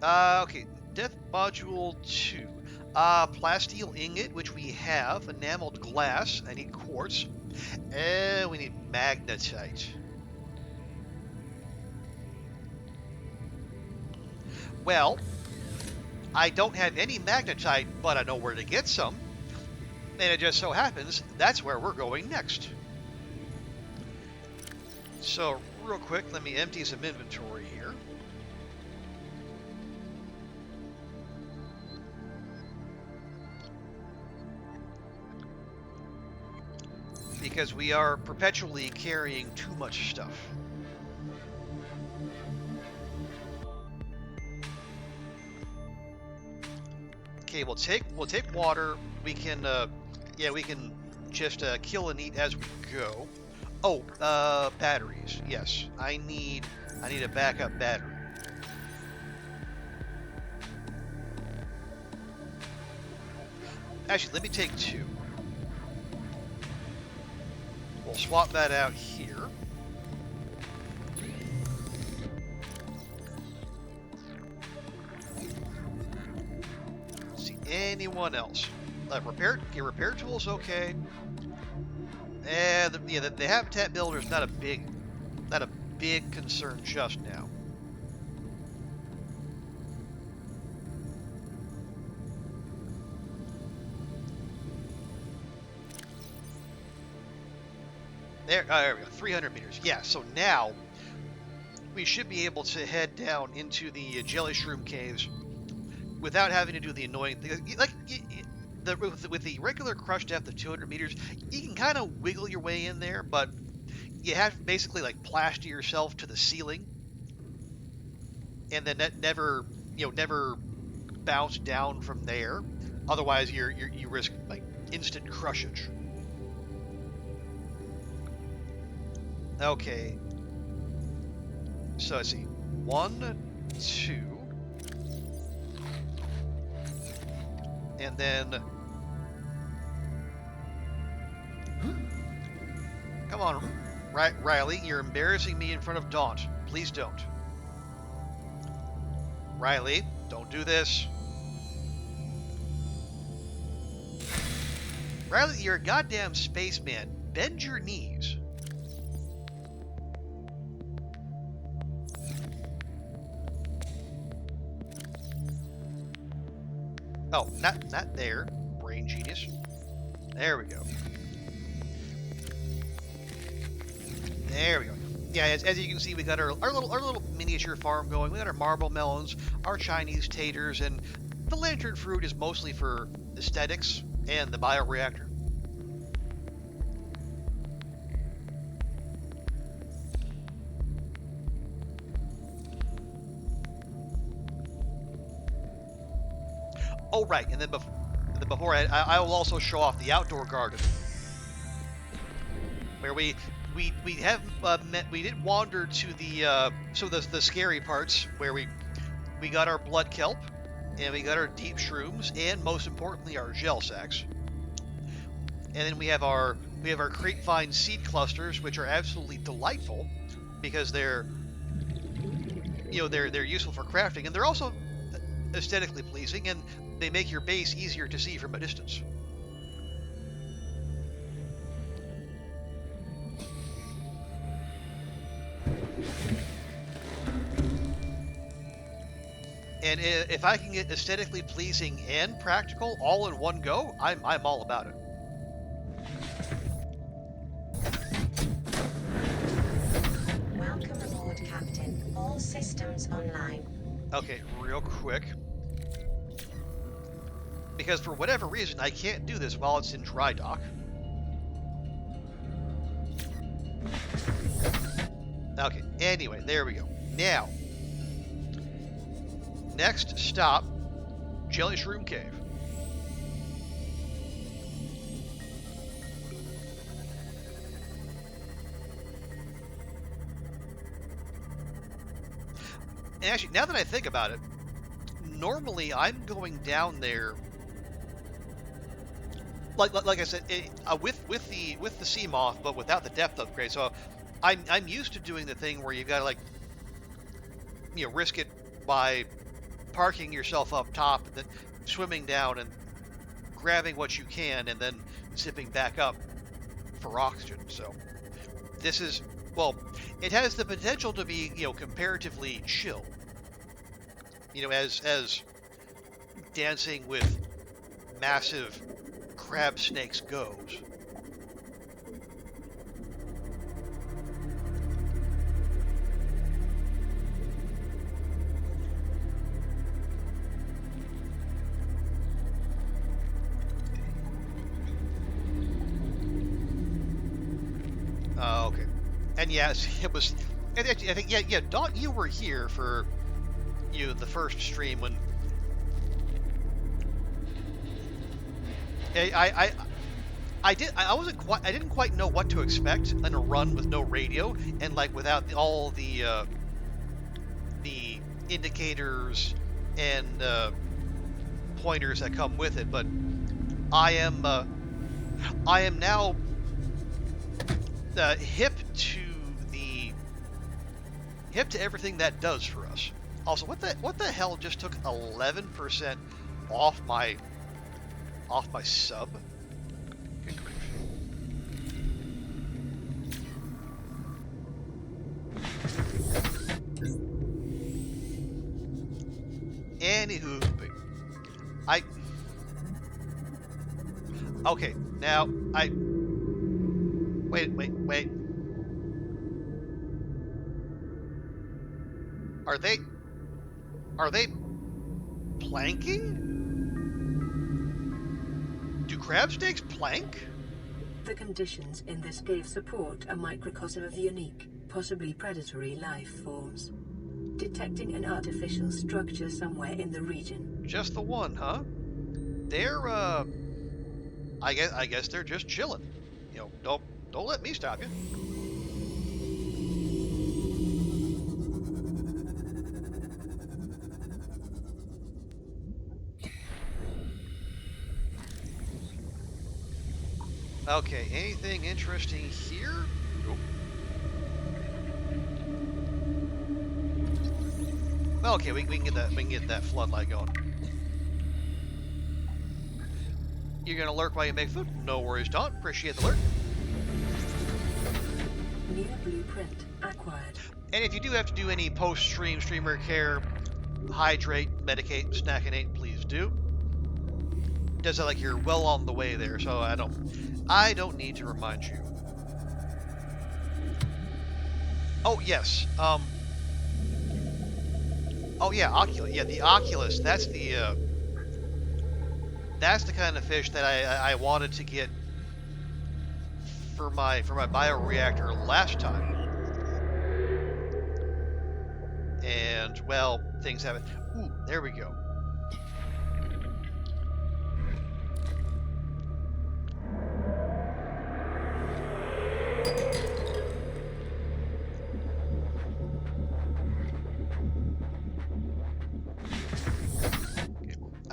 A: Okay, Death Module 2. Plasteel ingot, which we have. Enameled glass. I need quartz. And we need magnetite. Well, I don't have any magnetite, but I know where to get some. And it just so happens that's where we're going next. So, real quick, let me empty some inventory here. Because we are perpetually carrying too much stuff. Okay, we'll take water. We can we can just kill and eat as we go. Oh, batteries. Yes, I need a backup battery. Actually, let me take 2. We'll swap that out here. Let's see, anyone else? Repair tools, okay. The habitat builder is not a big concern just now. There we go, 300 meters. Yeah, so now we should be able to head down into the jelly shroom caves without having to do the annoying thing. Like, with the regular crush depth of 200 meters, you can kind of wiggle your way in there, but you have to basically like plaster yourself to the ceiling, and then never never bounce down from there. Otherwise, you risk like instant crushage. Okay. So let's see. 1, 2, and then. Come on, Riley. You're embarrassing me in front of Daunt. Please don't. Riley, don't do this. Riley, you're a goddamn spaceman. Bend your knees. Oh, not there. Brain genius. There we go. There we go. Yeah, as you can see, we got our little miniature farm going. We got our marble melons, our Chinese taters, and the lantern fruit is mostly for aesthetics and the bioreactor. Oh, right, and then before I will also show off the outdoor garden, where we did wander to the scary parts where we got our blood kelp, and we got our deep shrooms, and most importantly our gel sacks. And then we have our crate-vine seed clusters, which are absolutely delightful because they're useful for crafting, and they're also aesthetically pleasing, and they make your base easier to see from a distance. And if I can get aesthetically pleasing and practical all in one go, I'm all about it.
C: Welcome aboard, Captain. All systems online.
A: Okay, real quick. Because for whatever reason, I can't do this while it's in dry dock. Okay, anyway, there we go. Now, next stop, Jelly Shroom Cave. And actually, now that I think about it, normally I'm going down there, like I said, with the sea moth, but without the depth upgrade. So I'm used to doing the thing where you gotta risk it by parking yourself up top and then swimming down and grabbing what you can and then zipping back up for oxygen. So this is, well, it has the potential to be, comparatively chill. As dancing with massive crab snakes goes. Okay. And yes, it was. I think yeah. Dawn, you were here for the first stream when I didn't quite know what to expect in a run with no radio and without all the indicators and pointers that come with it. But I am now hip to everything that does for us. Also, what the hell just took 11% off my sub? Good grief. Anywho, okay, now wait. Are they planking? Do crab snakes plank?
B: The conditions in this cave support a microcosm of unique, possibly predatory life forms. detecting an artificial structure somewhere in the region.
A: Just the one, huh? They're, I guess they're just chilling. You know, don't let me stop you. Okay, anything interesting here? Nope. Okay, we can get that floodlight going. You're gonna lurk while you make food? No worries, Don. Appreciate the lurk.
B: New blueprint acquired.
A: And if you do have to do any post-stream streamer care, hydrate, medicate, snackinate, please do. It does sound like you're well on the way there, so I don't need to remind you. Oh yes. Oh yeah, Oculus. Yeah, the Oculus. That's the kind of fish that I wanted to get for my bioreactor last time. And well, things haven't. Ooh, there we go.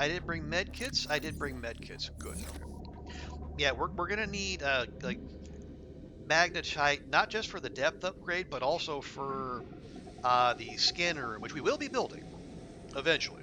A: I did bring med kits. I did bring med kits. Good. Yeah, we're gonna need like magnetite, not just for the depth upgrade, but also for the scanner room, which we will be building eventually.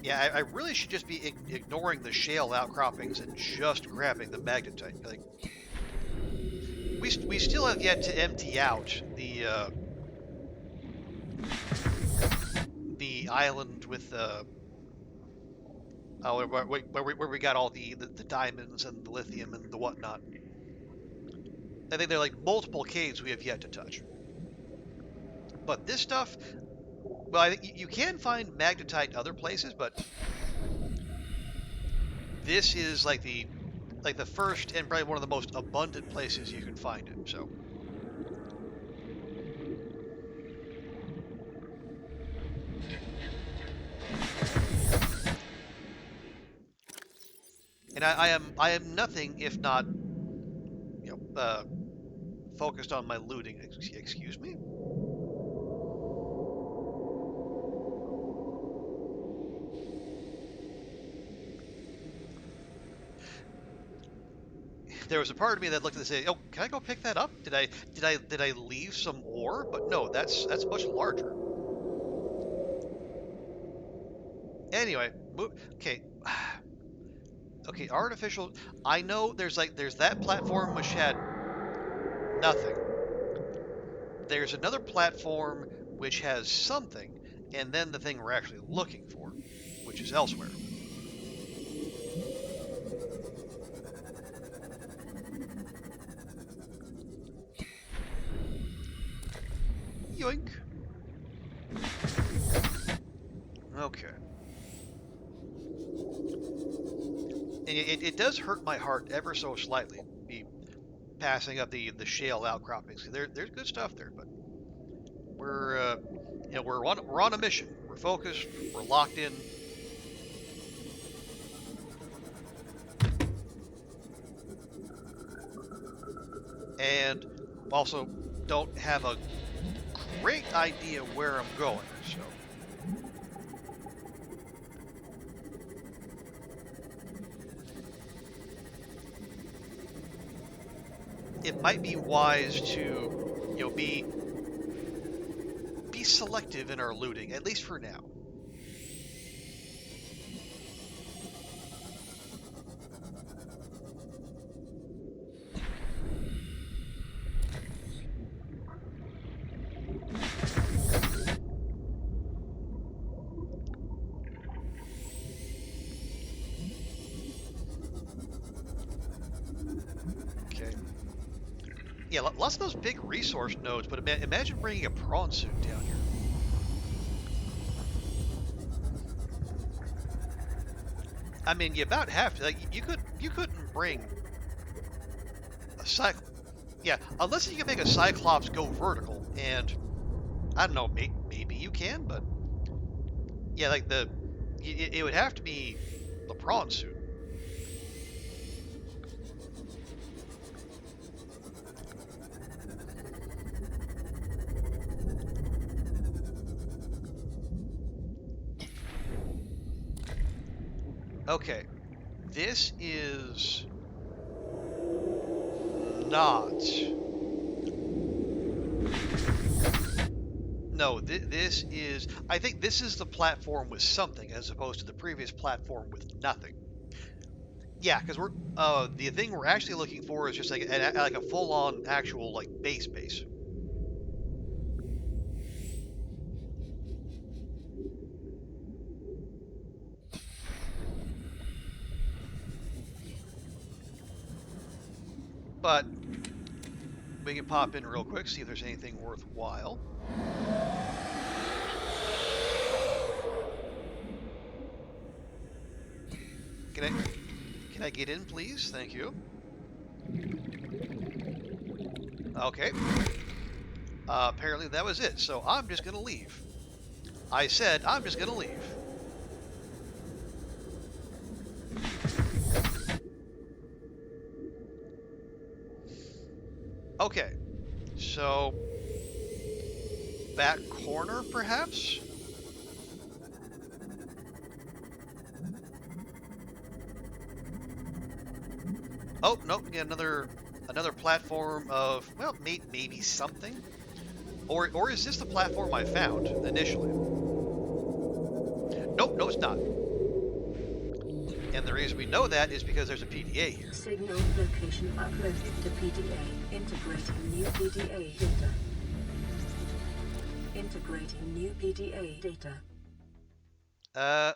A: Yeah, I really should just be ignoring the shale outcroppings and just grabbing the magnetite. Like, we still have yet to empty out the island with where we got all the diamonds and the lithium and the whatnot. I think there are like multiple caves we have yet to touch. But this stuff, well, I think you can find magnetite other places, but this is like the first and probably one of the most abundant places you can find it. So, and I am nothing if not, you know, focused on my looting. Excuse me. There was a part of me that looked at it and said, "Oh, can I go pick that up? Did I leave some ore?" But no, that's much larger. Anyway, okay. Okay, artificial. I know there's that platform which had nothing. There's another platform which has something, and then the thing we're actually looking for, which is elsewhere. Yoink. Okay. And it does hurt my heart ever so slightly, be passing up the shale outcroppings. There's good stuff there, but we're you know, we're on a mission. We're focused. We're locked in. And also don't have a great idea where I'm going, so. It might be wise to, you know, be selective in our looting, at least for now. Yeah, lots of those big resource nodes, but imagine bringing a prawn suit down here. I mean, you about have to. Like, you couldn't bring a yeah, unless you can make a Cyclops go vertical, and I don't know, maybe you can, but yeah, like it would have to be the prawn suit. Okay, this is not. No, this is. I think this is the platform with something as opposed to the previous platform with nothing. Yeah, because we're the thing we're actually looking for is just like a full-on actual like base. But we can pop in real quick, see if there's anything worthwhile. Can I get in, please? Thank you. Okay. Apparently that was it, so I'm just gonna leave. I said I'm just gonna leave. Okay, so back corner, perhaps? Oh, nope, yeah, another platform of, well, maybe something? Or is this the platform I found initially? Nope, no it's not. And the reason we know that is because there's a PDA here.
B: Signal location uploaded to PDA. Integrating new PDA data. Integrating new PDA data.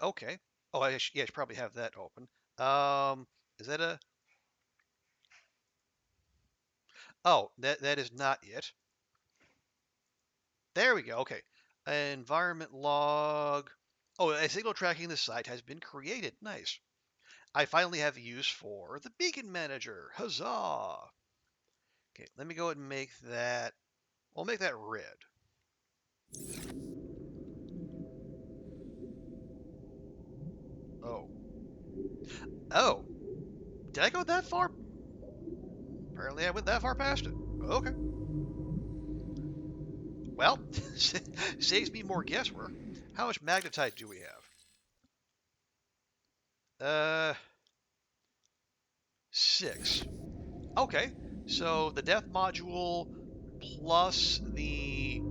A: Okay. Oh, I should probably have that open. Is that a... Oh, that is not it. There we go. Okay. Environment log. Oh, a signal tracking the site has been created. Nice. I finally have use for the beacon manager. Huzzah! Okay, let me go ahead and make that. We'll make that red. Oh. Oh. Did I go that far? Apparently I went that far past it. Okay. Well, saves me more guesswork. How much magnetite do we have? 6. Okay, so the depth module plus the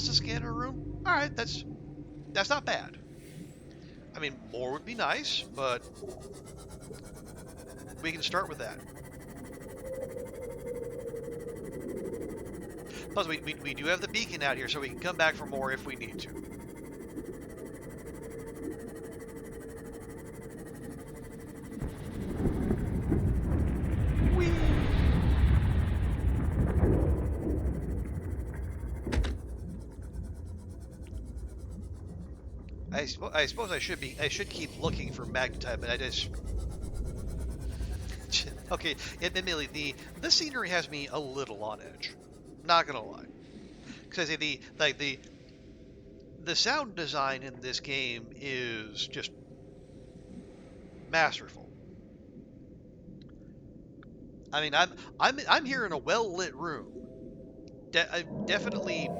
A: scanner room. All right, that's not bad. I mean, more would be nice, but we can start with that. Plus, we do have the beacon out here, so we can come back for more if we need to. Whee! I suppose I should keep looking for magnetite, but I just... Okay, admittedly, the scenery has me a little on edge. Not gonna lie, because the sound design in this game is just masterful. I mean, I'm here in a well lit room. Definitely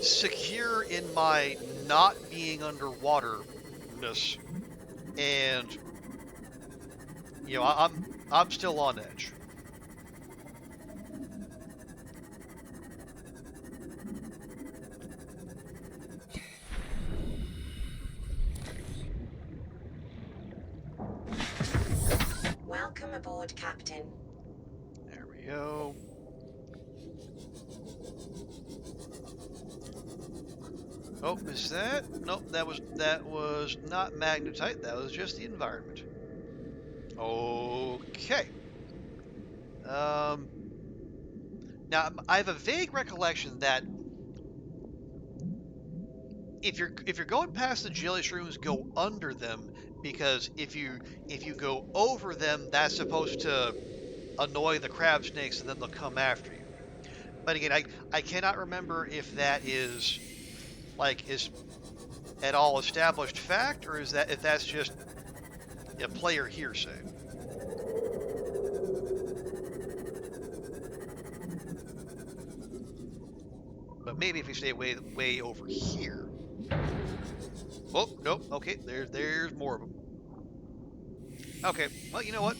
A: secure in my not being underwaterness, and you know I'm still on edge.
C: Welcome aboard, Captain.
A: There we go. Oh, is that? Nope, that was not magnetite. That was just the environment. Okay. Now I have a vague recollection that if you're going past the jelly shrooms, go under them, because if you go over them, that's supposed to annoy the crab snakes and then they'll come after you. But again, I cannot remember if that is at all established fact, or is that if that's just a player hearsay. But maybe if we stay way over here. Oh, nope. Okay, there's more of them. Okay, well, you know what?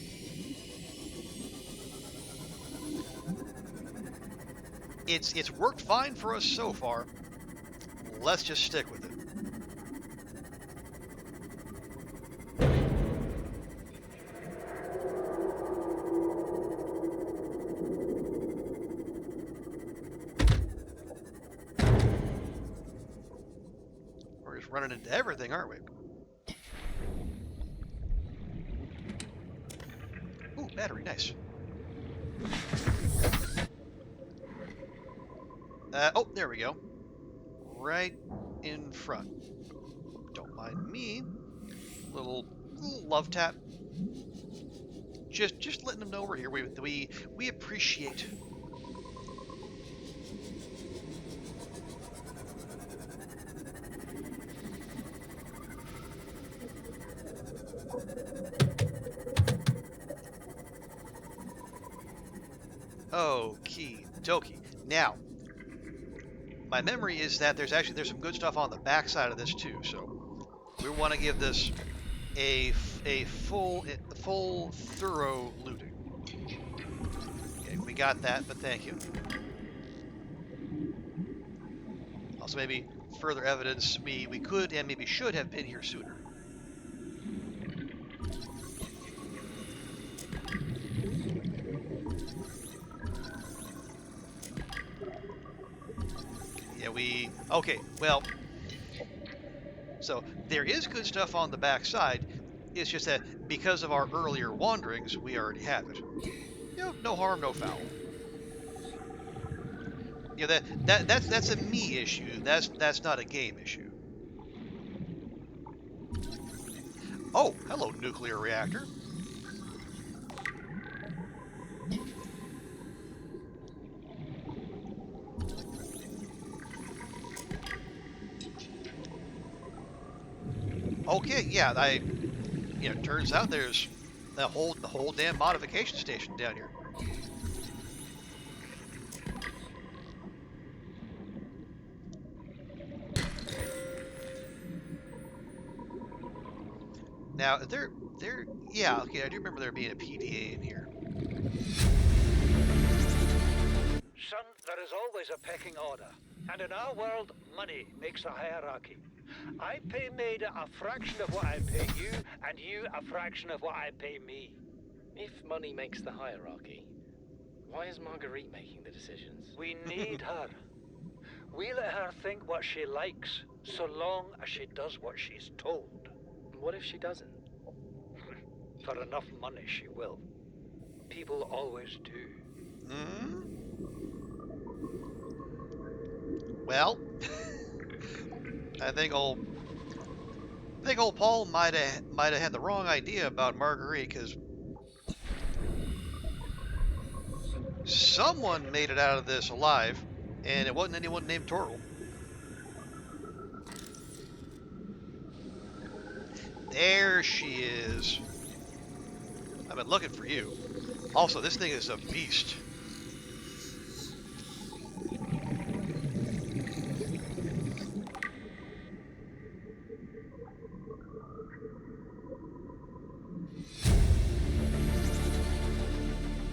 A: It's worked fine for us so far. Let's just stick with it. We're just running into everything, aren't we? Ooh, battery, nice. Oh, there we go. Right in front. Don't mind me. Little love tap. Just letting them know we're here. We appreciate. Okie dokie. Now, my memory is that there's some good stuff on the backside of this too, so we want to give this a full thorough looting. Okay, we got that, but thank you. Also, maybe further evidence we could and maybe should have been here sooner. Okay, well, so there is good stuff on the backside. It's just that because of our earlier wanderings, we already have it. You know, no harm, no foul. You know, that's a me issue. That's not a game issue. Oh, hello, nuclear reactor. Okay, yeah, turns out there's the whole damn modification station down here. Now, yeah, okay, I do remember there being a PDA in here.
D: Son, there is always a pecking order, and in our world, money makes a hierarchy. I pay Maida a fraction of what I pay you, and you a fraction of what I pay me.
E: If money makes the hierarchy, why is Marguerite making the decisions?
D: We need her. We let her think what she likes, so long as she does what she's told.
E: What if she doesn't?
D: For enough money, she will. People always do.
A: Hmm? Well, I think old Paul might have had the wrong idea about Marguerite, because someone made it out of this alive, and it wasn't anyone named Torgal. There she is. I've been looking for you. Also, this thing is a beast.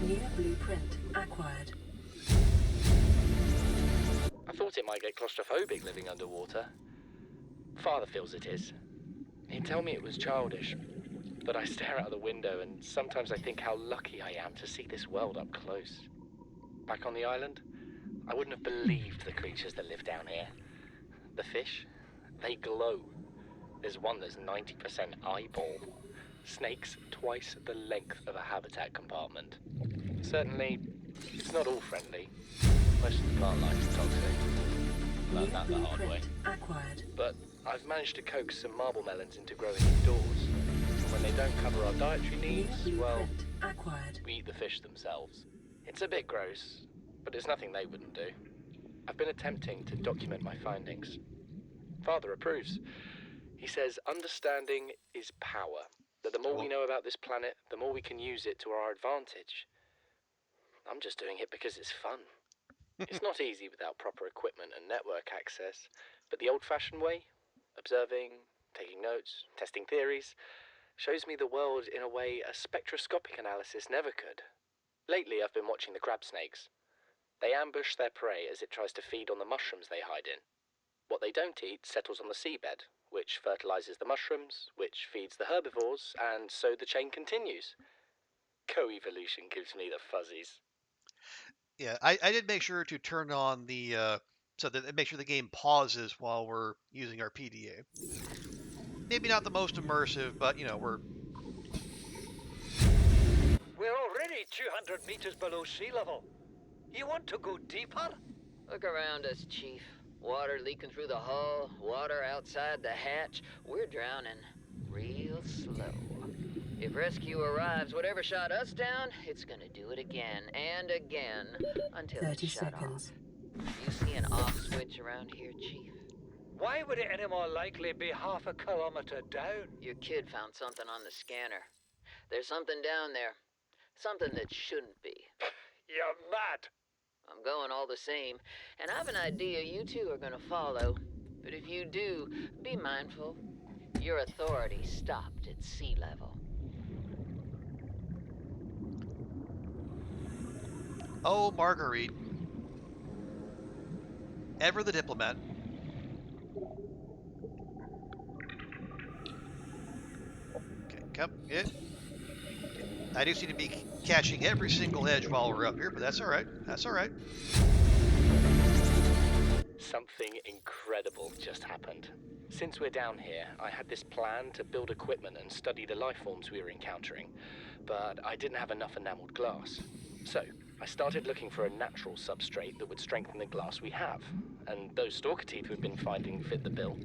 B: New blueprint acquired.
E: I thought it might get claustrophobic living underwater. Father feels it is. He'd tell me it was childish, but I stare out the window and sometimes I think how lucky I am to see this world up close. Back on the island, I wouldn't have believed the creatures that live down here. The fish, they glow. There's one that's 90% eyeball. Snakes twice the length of a habitat compartment. Certainly, it's not all friendly. Most of the plant life is toxic. Learned that the hard way.
B: Acquired.
E: But I've managed to coax some marble melons into growing indoors. And when they don't cover our dietary needs, well,
B: Acquired.
E: we eat the fish themselves. It's a bit gross, but it's nothing they wouldn't do. I've been attempting to document my findings. Father approves. He says understanding is power. That the more we know about this planet, the more we can use it to our advantage. I'm just doing it because it's fun. It's not easy without proper equipment and network access, but the old-fashioned way, observing, taking notes, testing theories, shows me the world in a way a spectroscopic analysis never could. Lately, I've been watching the crabsnakes. They ambush their prey as it tries to feed on the mushrooms they hide in. What they don't eat settles on the seabed, which fertilizes the mushrooms, which feeds the herbivores, and so the chain continues. Co-evolution gives me the fuzzies.
A: Yeah, I did make sure to turn on the so that it makes sure the game pauses while we're using our PDA. Maybe not the most immersive, but we're
D: already 200 meters below sea level. You want to go deeper?
F: Look around us, Chief. Water leaking through the hull, water outside the hatch. We're drowning real slow. If rescue arrives, whatever shot us down, it's gonna do it again and again until
B: 30
F: it's shut
B: seconds.
F: off. You see an off switch around here, Chief?
D: Why would it any more likely be half a kilometer down?
F: Your kid found something on the scanner. There's something down there. Something that shouldn't be.
D: You're mad.
F: I'm going all the same, and I've an idea you two are gonna follow. But if you do, be mindful. Your authority stopped at sea level.
A: oh, Marguerite, ever the diplomat. Okay, come it. I do seem to be catching every single edge while we're up here, but that's all right. That's all right.
E: Something incredible just happened. Since we're down here, I had this plan to build equipment and study the life forms we were encountering, but I didn't have enough enameled glass. So, I started looking for a natural substrate that would strengthen the glass we have, and those stalker teeth we've been finding fit the bill.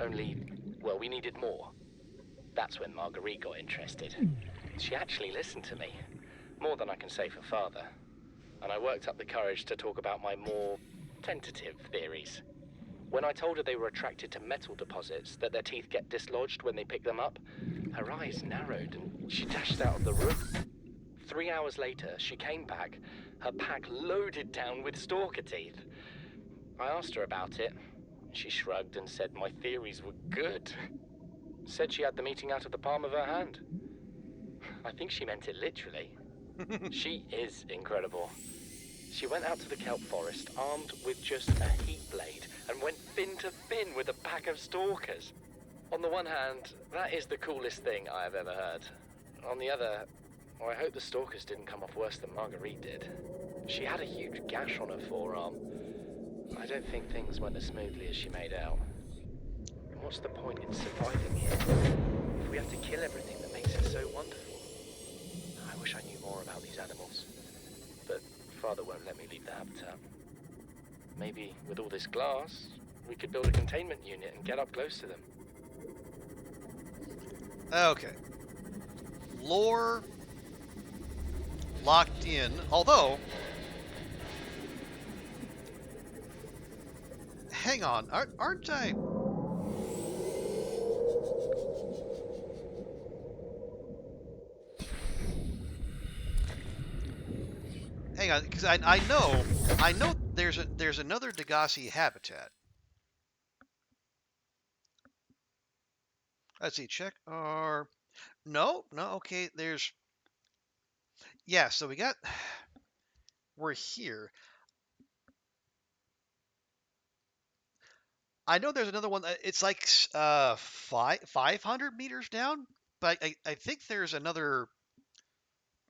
E: Only, well, we needed more. That's when Marguerite got interested. She actually listened to me, more than I can say for Father, and I worked up the courage to talk about my more tentative theories. When I told her they were attracted to metal deposits, that their teeth get dislodged when they pick them up, her eyes narrowed and she dashed out of the room. 3 hours later, she came back, her pack loaded down with stalker teeth. I asked her about it. She shrugged and said my theories were good. Said she had the meeting out of the palm of her hand. I think she meant it literally. She is incredible. She went out to the kelp forest armed with just a heat blade and went fin to fin with a pack of stalkers. On the one hand, that is the coolest thing I have ever heard. On the other, I hope the stalkers didn't come off worse than Marguerite did. She had a huge gash on her forearm. I don't think things went as smoothly as she made out. What's the point in surviving here if we have to kill everything that makes it so wonderful? I wish I knew more about these animals, but Father won't let me leave the habitat. Maybe with all this glass, we could build a containment unit and get up close to them.
A: Okay. Lore locked in, although hang on, aren't I? Hang on, because I know there's another Degassi habitat. Let's see, check our no, okay, so we're here. I know there's another one. It's like 500 meters down, but I think there's another.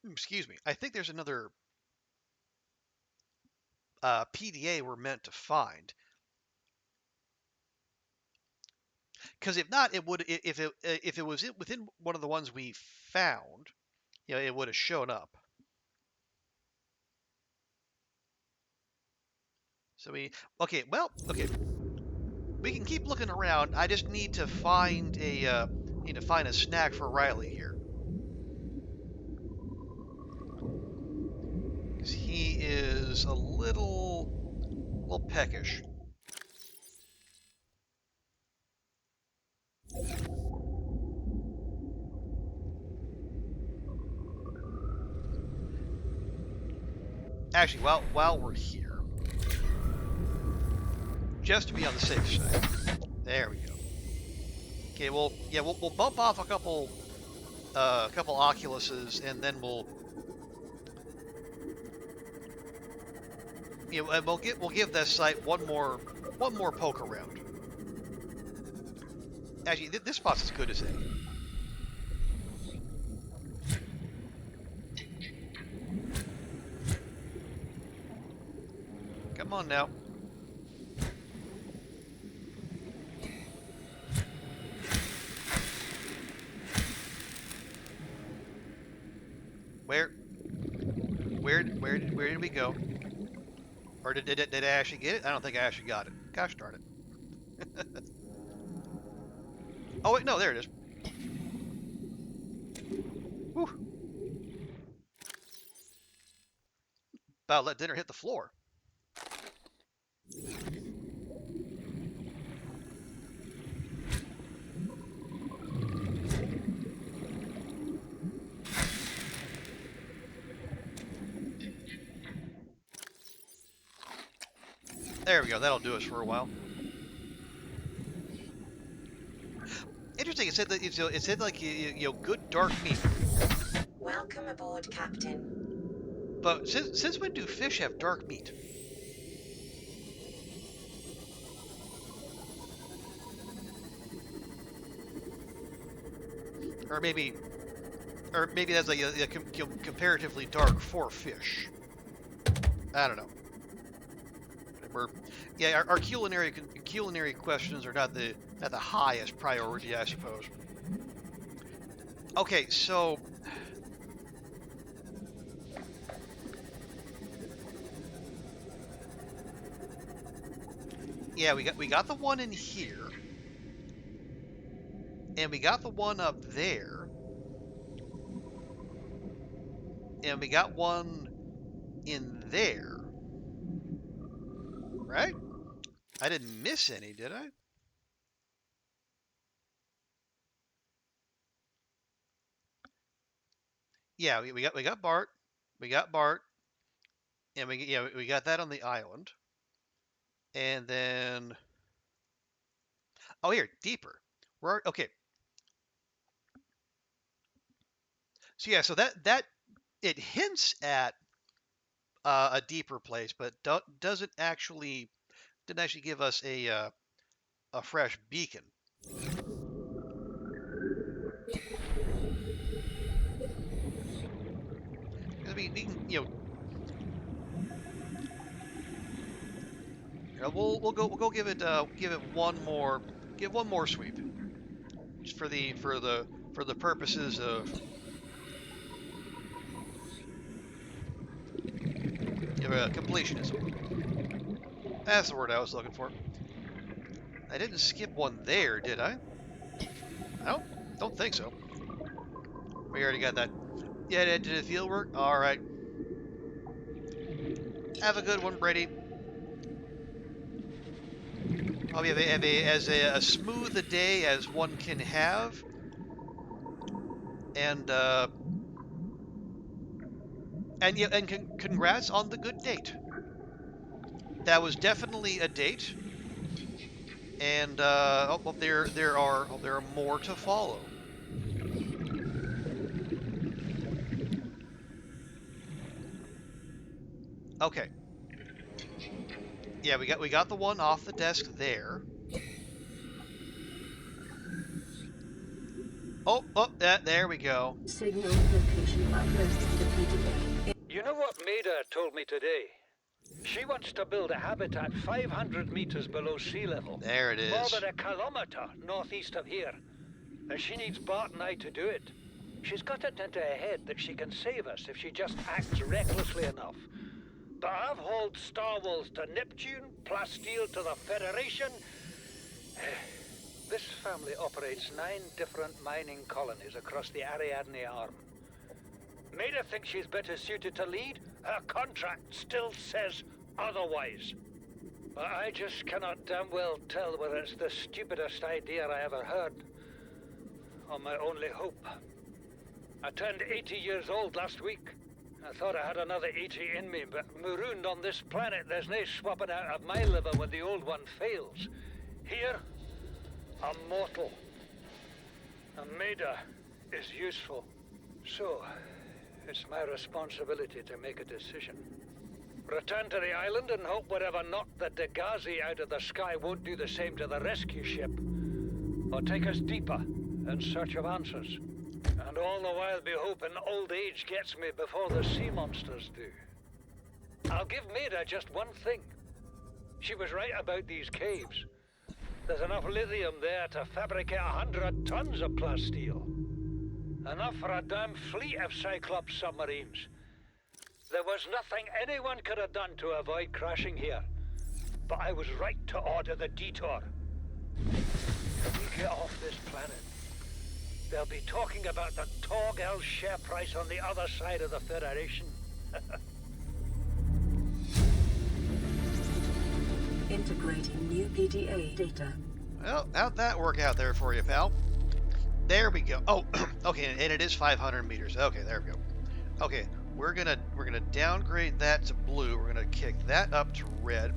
A: Excuse me. I think there's another PDA we're meant to find. Because if not, it would if it was within one of the ones we found, it would have shown up. So okay, well, okay. We can keep looking around. I just need to find a snack for Riley here. Because he is a little peckish. Actually, while we're here, just to be on the safe side. There we go. Okay, well, yeah, we'll bump off a couple Oculuses, and then we'll we'll give this site one more poke around. Actually, this spot's as good as any. Come on now. Where did we go? Or did I actually get it? I don't think I actually got it. Gosh darn it. Oh wait, no, there it is. Whew. About to let dinner hit the floor. There we go. That'll do us for a while. Interesting. It said that it said like good dark meat.
C: Welcome aboard, Captain.
A: But since when do fish have dark meat? Or maybe that's like a comparatively dark for fish. I don't know. Our culinary questions are not the highest priority, I suppose. Okay, so yeah, we got the one in here, and we got the one up there, and we got one in there. Right? I didn't miss any, did I? Yeah, we got Bart. We got Bart. And we got that on the island. And then oh, here, deeper. We're okay. So yeah, so that it hints at a deeper place, but didn't actually give us a fresh beacon. We can, we'll go give it one more sweep, just for the purposes of completionism. That's the word I was looking for. I didn't skip one there, did I? I don't think so. We already got that. Yeah, did the field work? All right. Have a good one, Brady. Hope you have as smooth a day as one can have. And congrats on the good date. That was definitely a date. And there are more to follow. Okay. Yeah, we got the one off the desk there. Oh, there we go.
B: Signal location outpost to PDA.
D: You know what Maida told me today? She wants to build a habitat 500 meters below sea level.
A: There it is.
D: More than a kilometer northeast of here. And she needs Bart and I to do it. She's got it into her head that she can save us if she just acts recklessly enough. But I've hauled Star Wars to Neptune, Plasteel to the Federation. This family operates 9 different mining colonies across the Ariadne Arm. Maida thinks she's better suited to lead. Her contract still says otherwise. But I just cannot damn well tell whether it's the stupidest idea I ever heard, or my only hope. I turned 80 years old last week. I thought I had another 80 in me, but marooned on this planet, there's no swapping out of my liver when the old one fails. Here, I'm mortal. And Maida is useful. So, it's my responsibility to make a decision. Return to the island and hope whatever knocked the Degazi out of the sky won't do the same to the rescue ship. Or take us deeper in search of answers. And all the while be hoping old age gets me before the sea monsters do. I'll give Maida just one thing. She was right about these caves. There's enough lithium there to fabricate 100 tons of plasteel. Enough for a damn fleet of Cyclops submarines. There was nothing anyone could have done to avoid crashing here. But I was right to order the detour. When we get off this planet, they'll be talking about the Torgal share price on the other side of the Federation.
B: Integrating new PDA data.
A: Well, how'd that work out there for you, pal? There we go. Oh, okay, and it is 500 meters. Okay, there we go. Okay, we're gonna downgrade that to blue. We're gonna kick that up to red.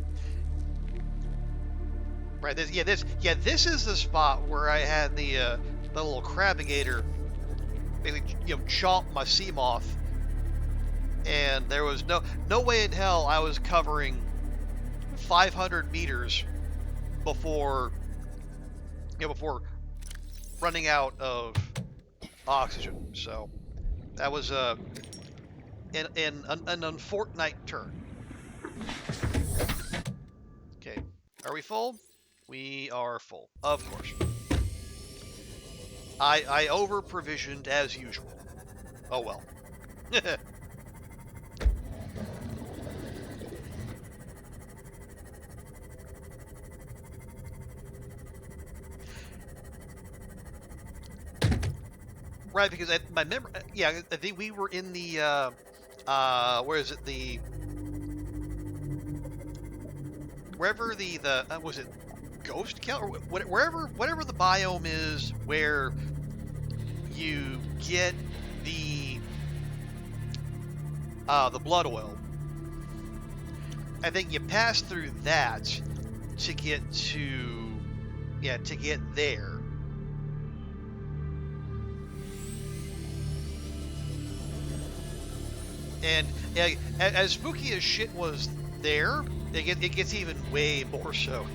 A: Right. This is the spot where I had the little crabigator basically, chomp my sea moth, and there was no way in hell I was covering 500 meters before running out of oxygen. So that was an unfortunate turn. Okay, are we full? We are full, of course. I over-provisioned as usual. Oh well. Right, because my memory, I think we were in the, where is it, wherever was it Ghost Count, or whatever the biome is where you get the blood oil. I think you pass through that to get there. And as spooky as shit was there, it gets even way more so.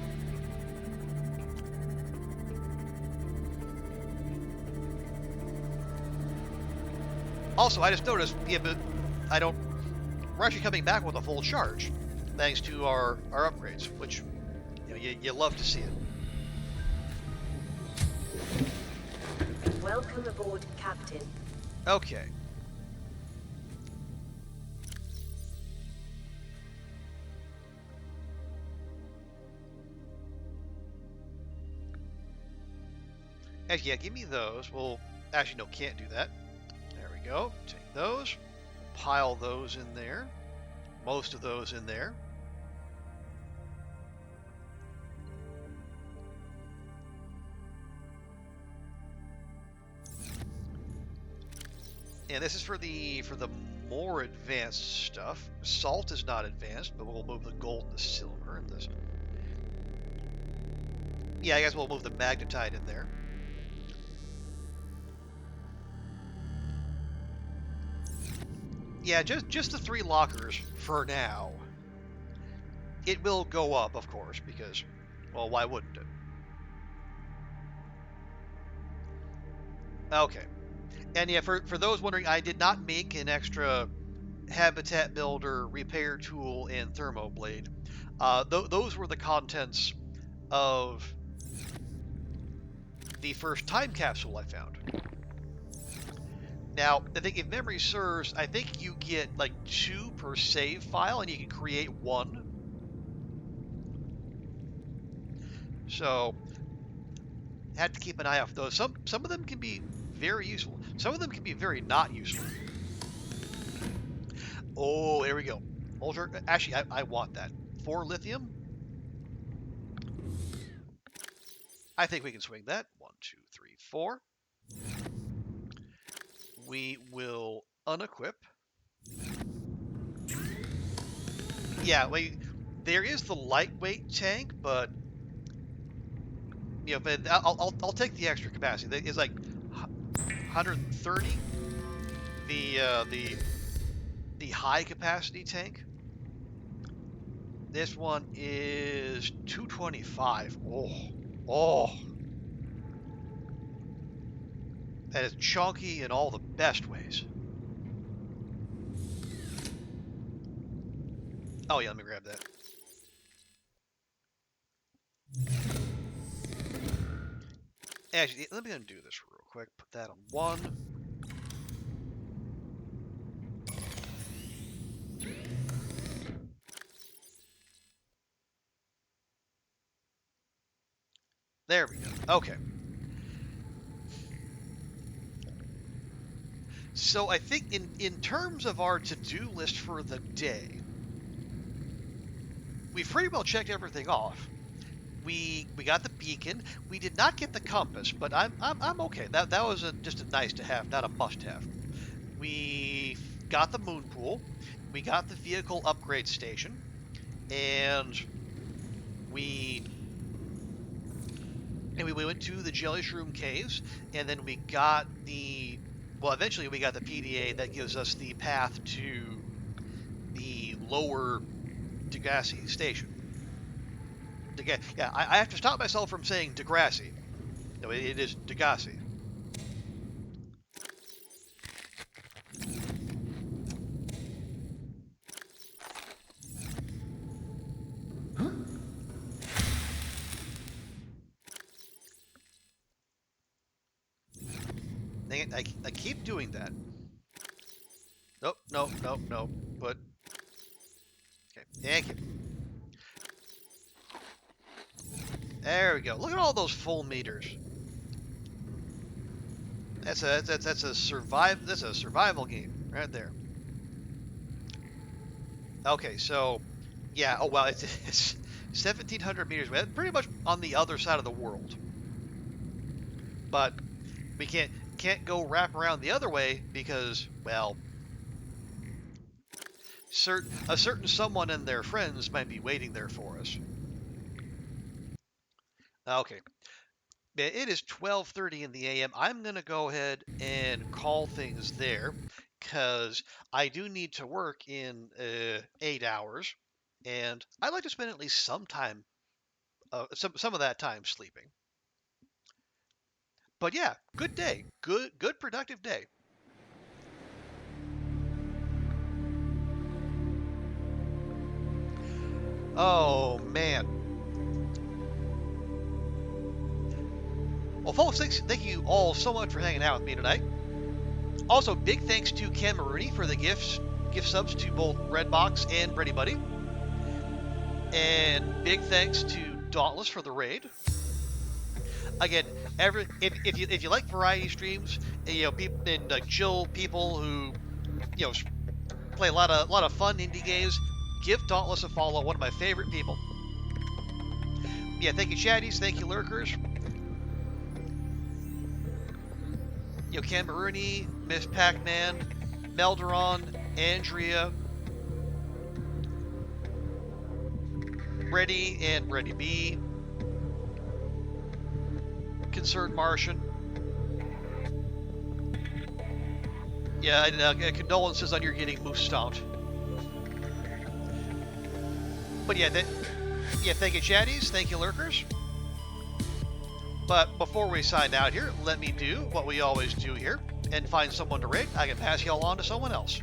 A: Also, I just noticed, but we're actually coming back with a full charge, thanks to our upgrades, which you love to see it.
C: Welcome aboard, Captain.
A: Okay. Actually, yeah, give me those. Well, actually, no, can't do that. There we go. Take those. Pile those in there. Most of those in there. And this is for the more advanced stuff. Salt is not advanced, but we'll move the gold and the silver in this. Yeah, I guess we'll move the magnetite in there. Yeah, just the 3 lockers for now. It will go up, of course, because, well, why wouldn't it? Okay. And yeah, for those wondering, I did not make an extra habitat builder, repair tool, and thermoblade. Those were the contents of the first time capsule I found. Now, I think if memory serves, I think you get like 2 per save file, and you can create 1. So, have to keep an eye out for those. Some of them can be very useful. Some of them can be very not useful. Oh, here we go. Actually, I want that. 4 lithium. I think we can swing that. 1, 2, 3, 4. We will unequip. Yeah, there is the lightweight tank, but but I'll take the extra capacity. It's like 130. The high capacity tank. This one is 225. Oh. That is chunky in all the best ways. Oh yeah, let me grab that. Actually, let me undo this real quick. Put that on 1. There we go. Okay. So I think in terms of our to-do list for the day, we've pretty well checked everything off. We got the beacon. We did not get the compass, but I'm okay. That was just a nice to have, not a must have. We got the moon pool. We got the vehicle upgrade station, and we went to the jelly shroom caves, and then we got eventually we got the PDA that gives us the path to the lower Degrassi station. Yeah, I have to stop myself from saying Degrassi. No, it is Degrassi. Dang it, I keep doing that. Nope. But okay, thank you. There we go. Look at all those full meters. That's a survival game right there. Okay, so yeah. Oh well, it's 1,700 meters away. Pretty much on the other side of the world. But we can't go wrap around the other way because, well, a certain someone and their friends might be waiting there for us. Okay. It is 12:30 in the AM. I'm going to go ahead and call things there because I do need to work in 8 hours, and I'd like to spend at least some time, some of that time sleeping. But yeah, good day. Good productive day. Oh, man. Well, folks, thank you all so much for hanging out with me tonight. Also, big thanks to Ken Maroney for the gift subs to both Redbox and Ready Buddy. And big thanks to Dauntless for the raid. Again, if you like variety streams, people and chill people who play a lot of fun indie games, give Dauntless a follow. One of my favorite people. Yeah, thank you, chatties. Thank you, lurkers. Ken Maroney, Miss Pac-Man, Melderon, Andrea, Ready and Ready B, Concerned Martian. Yeah, and condolences on your getting moose stomped. But yeah, thank you, chatties. Thank you, lurkers. But before we sign out here, let me do what we always do here and find someone to raid. I can pass y'all on to someone else.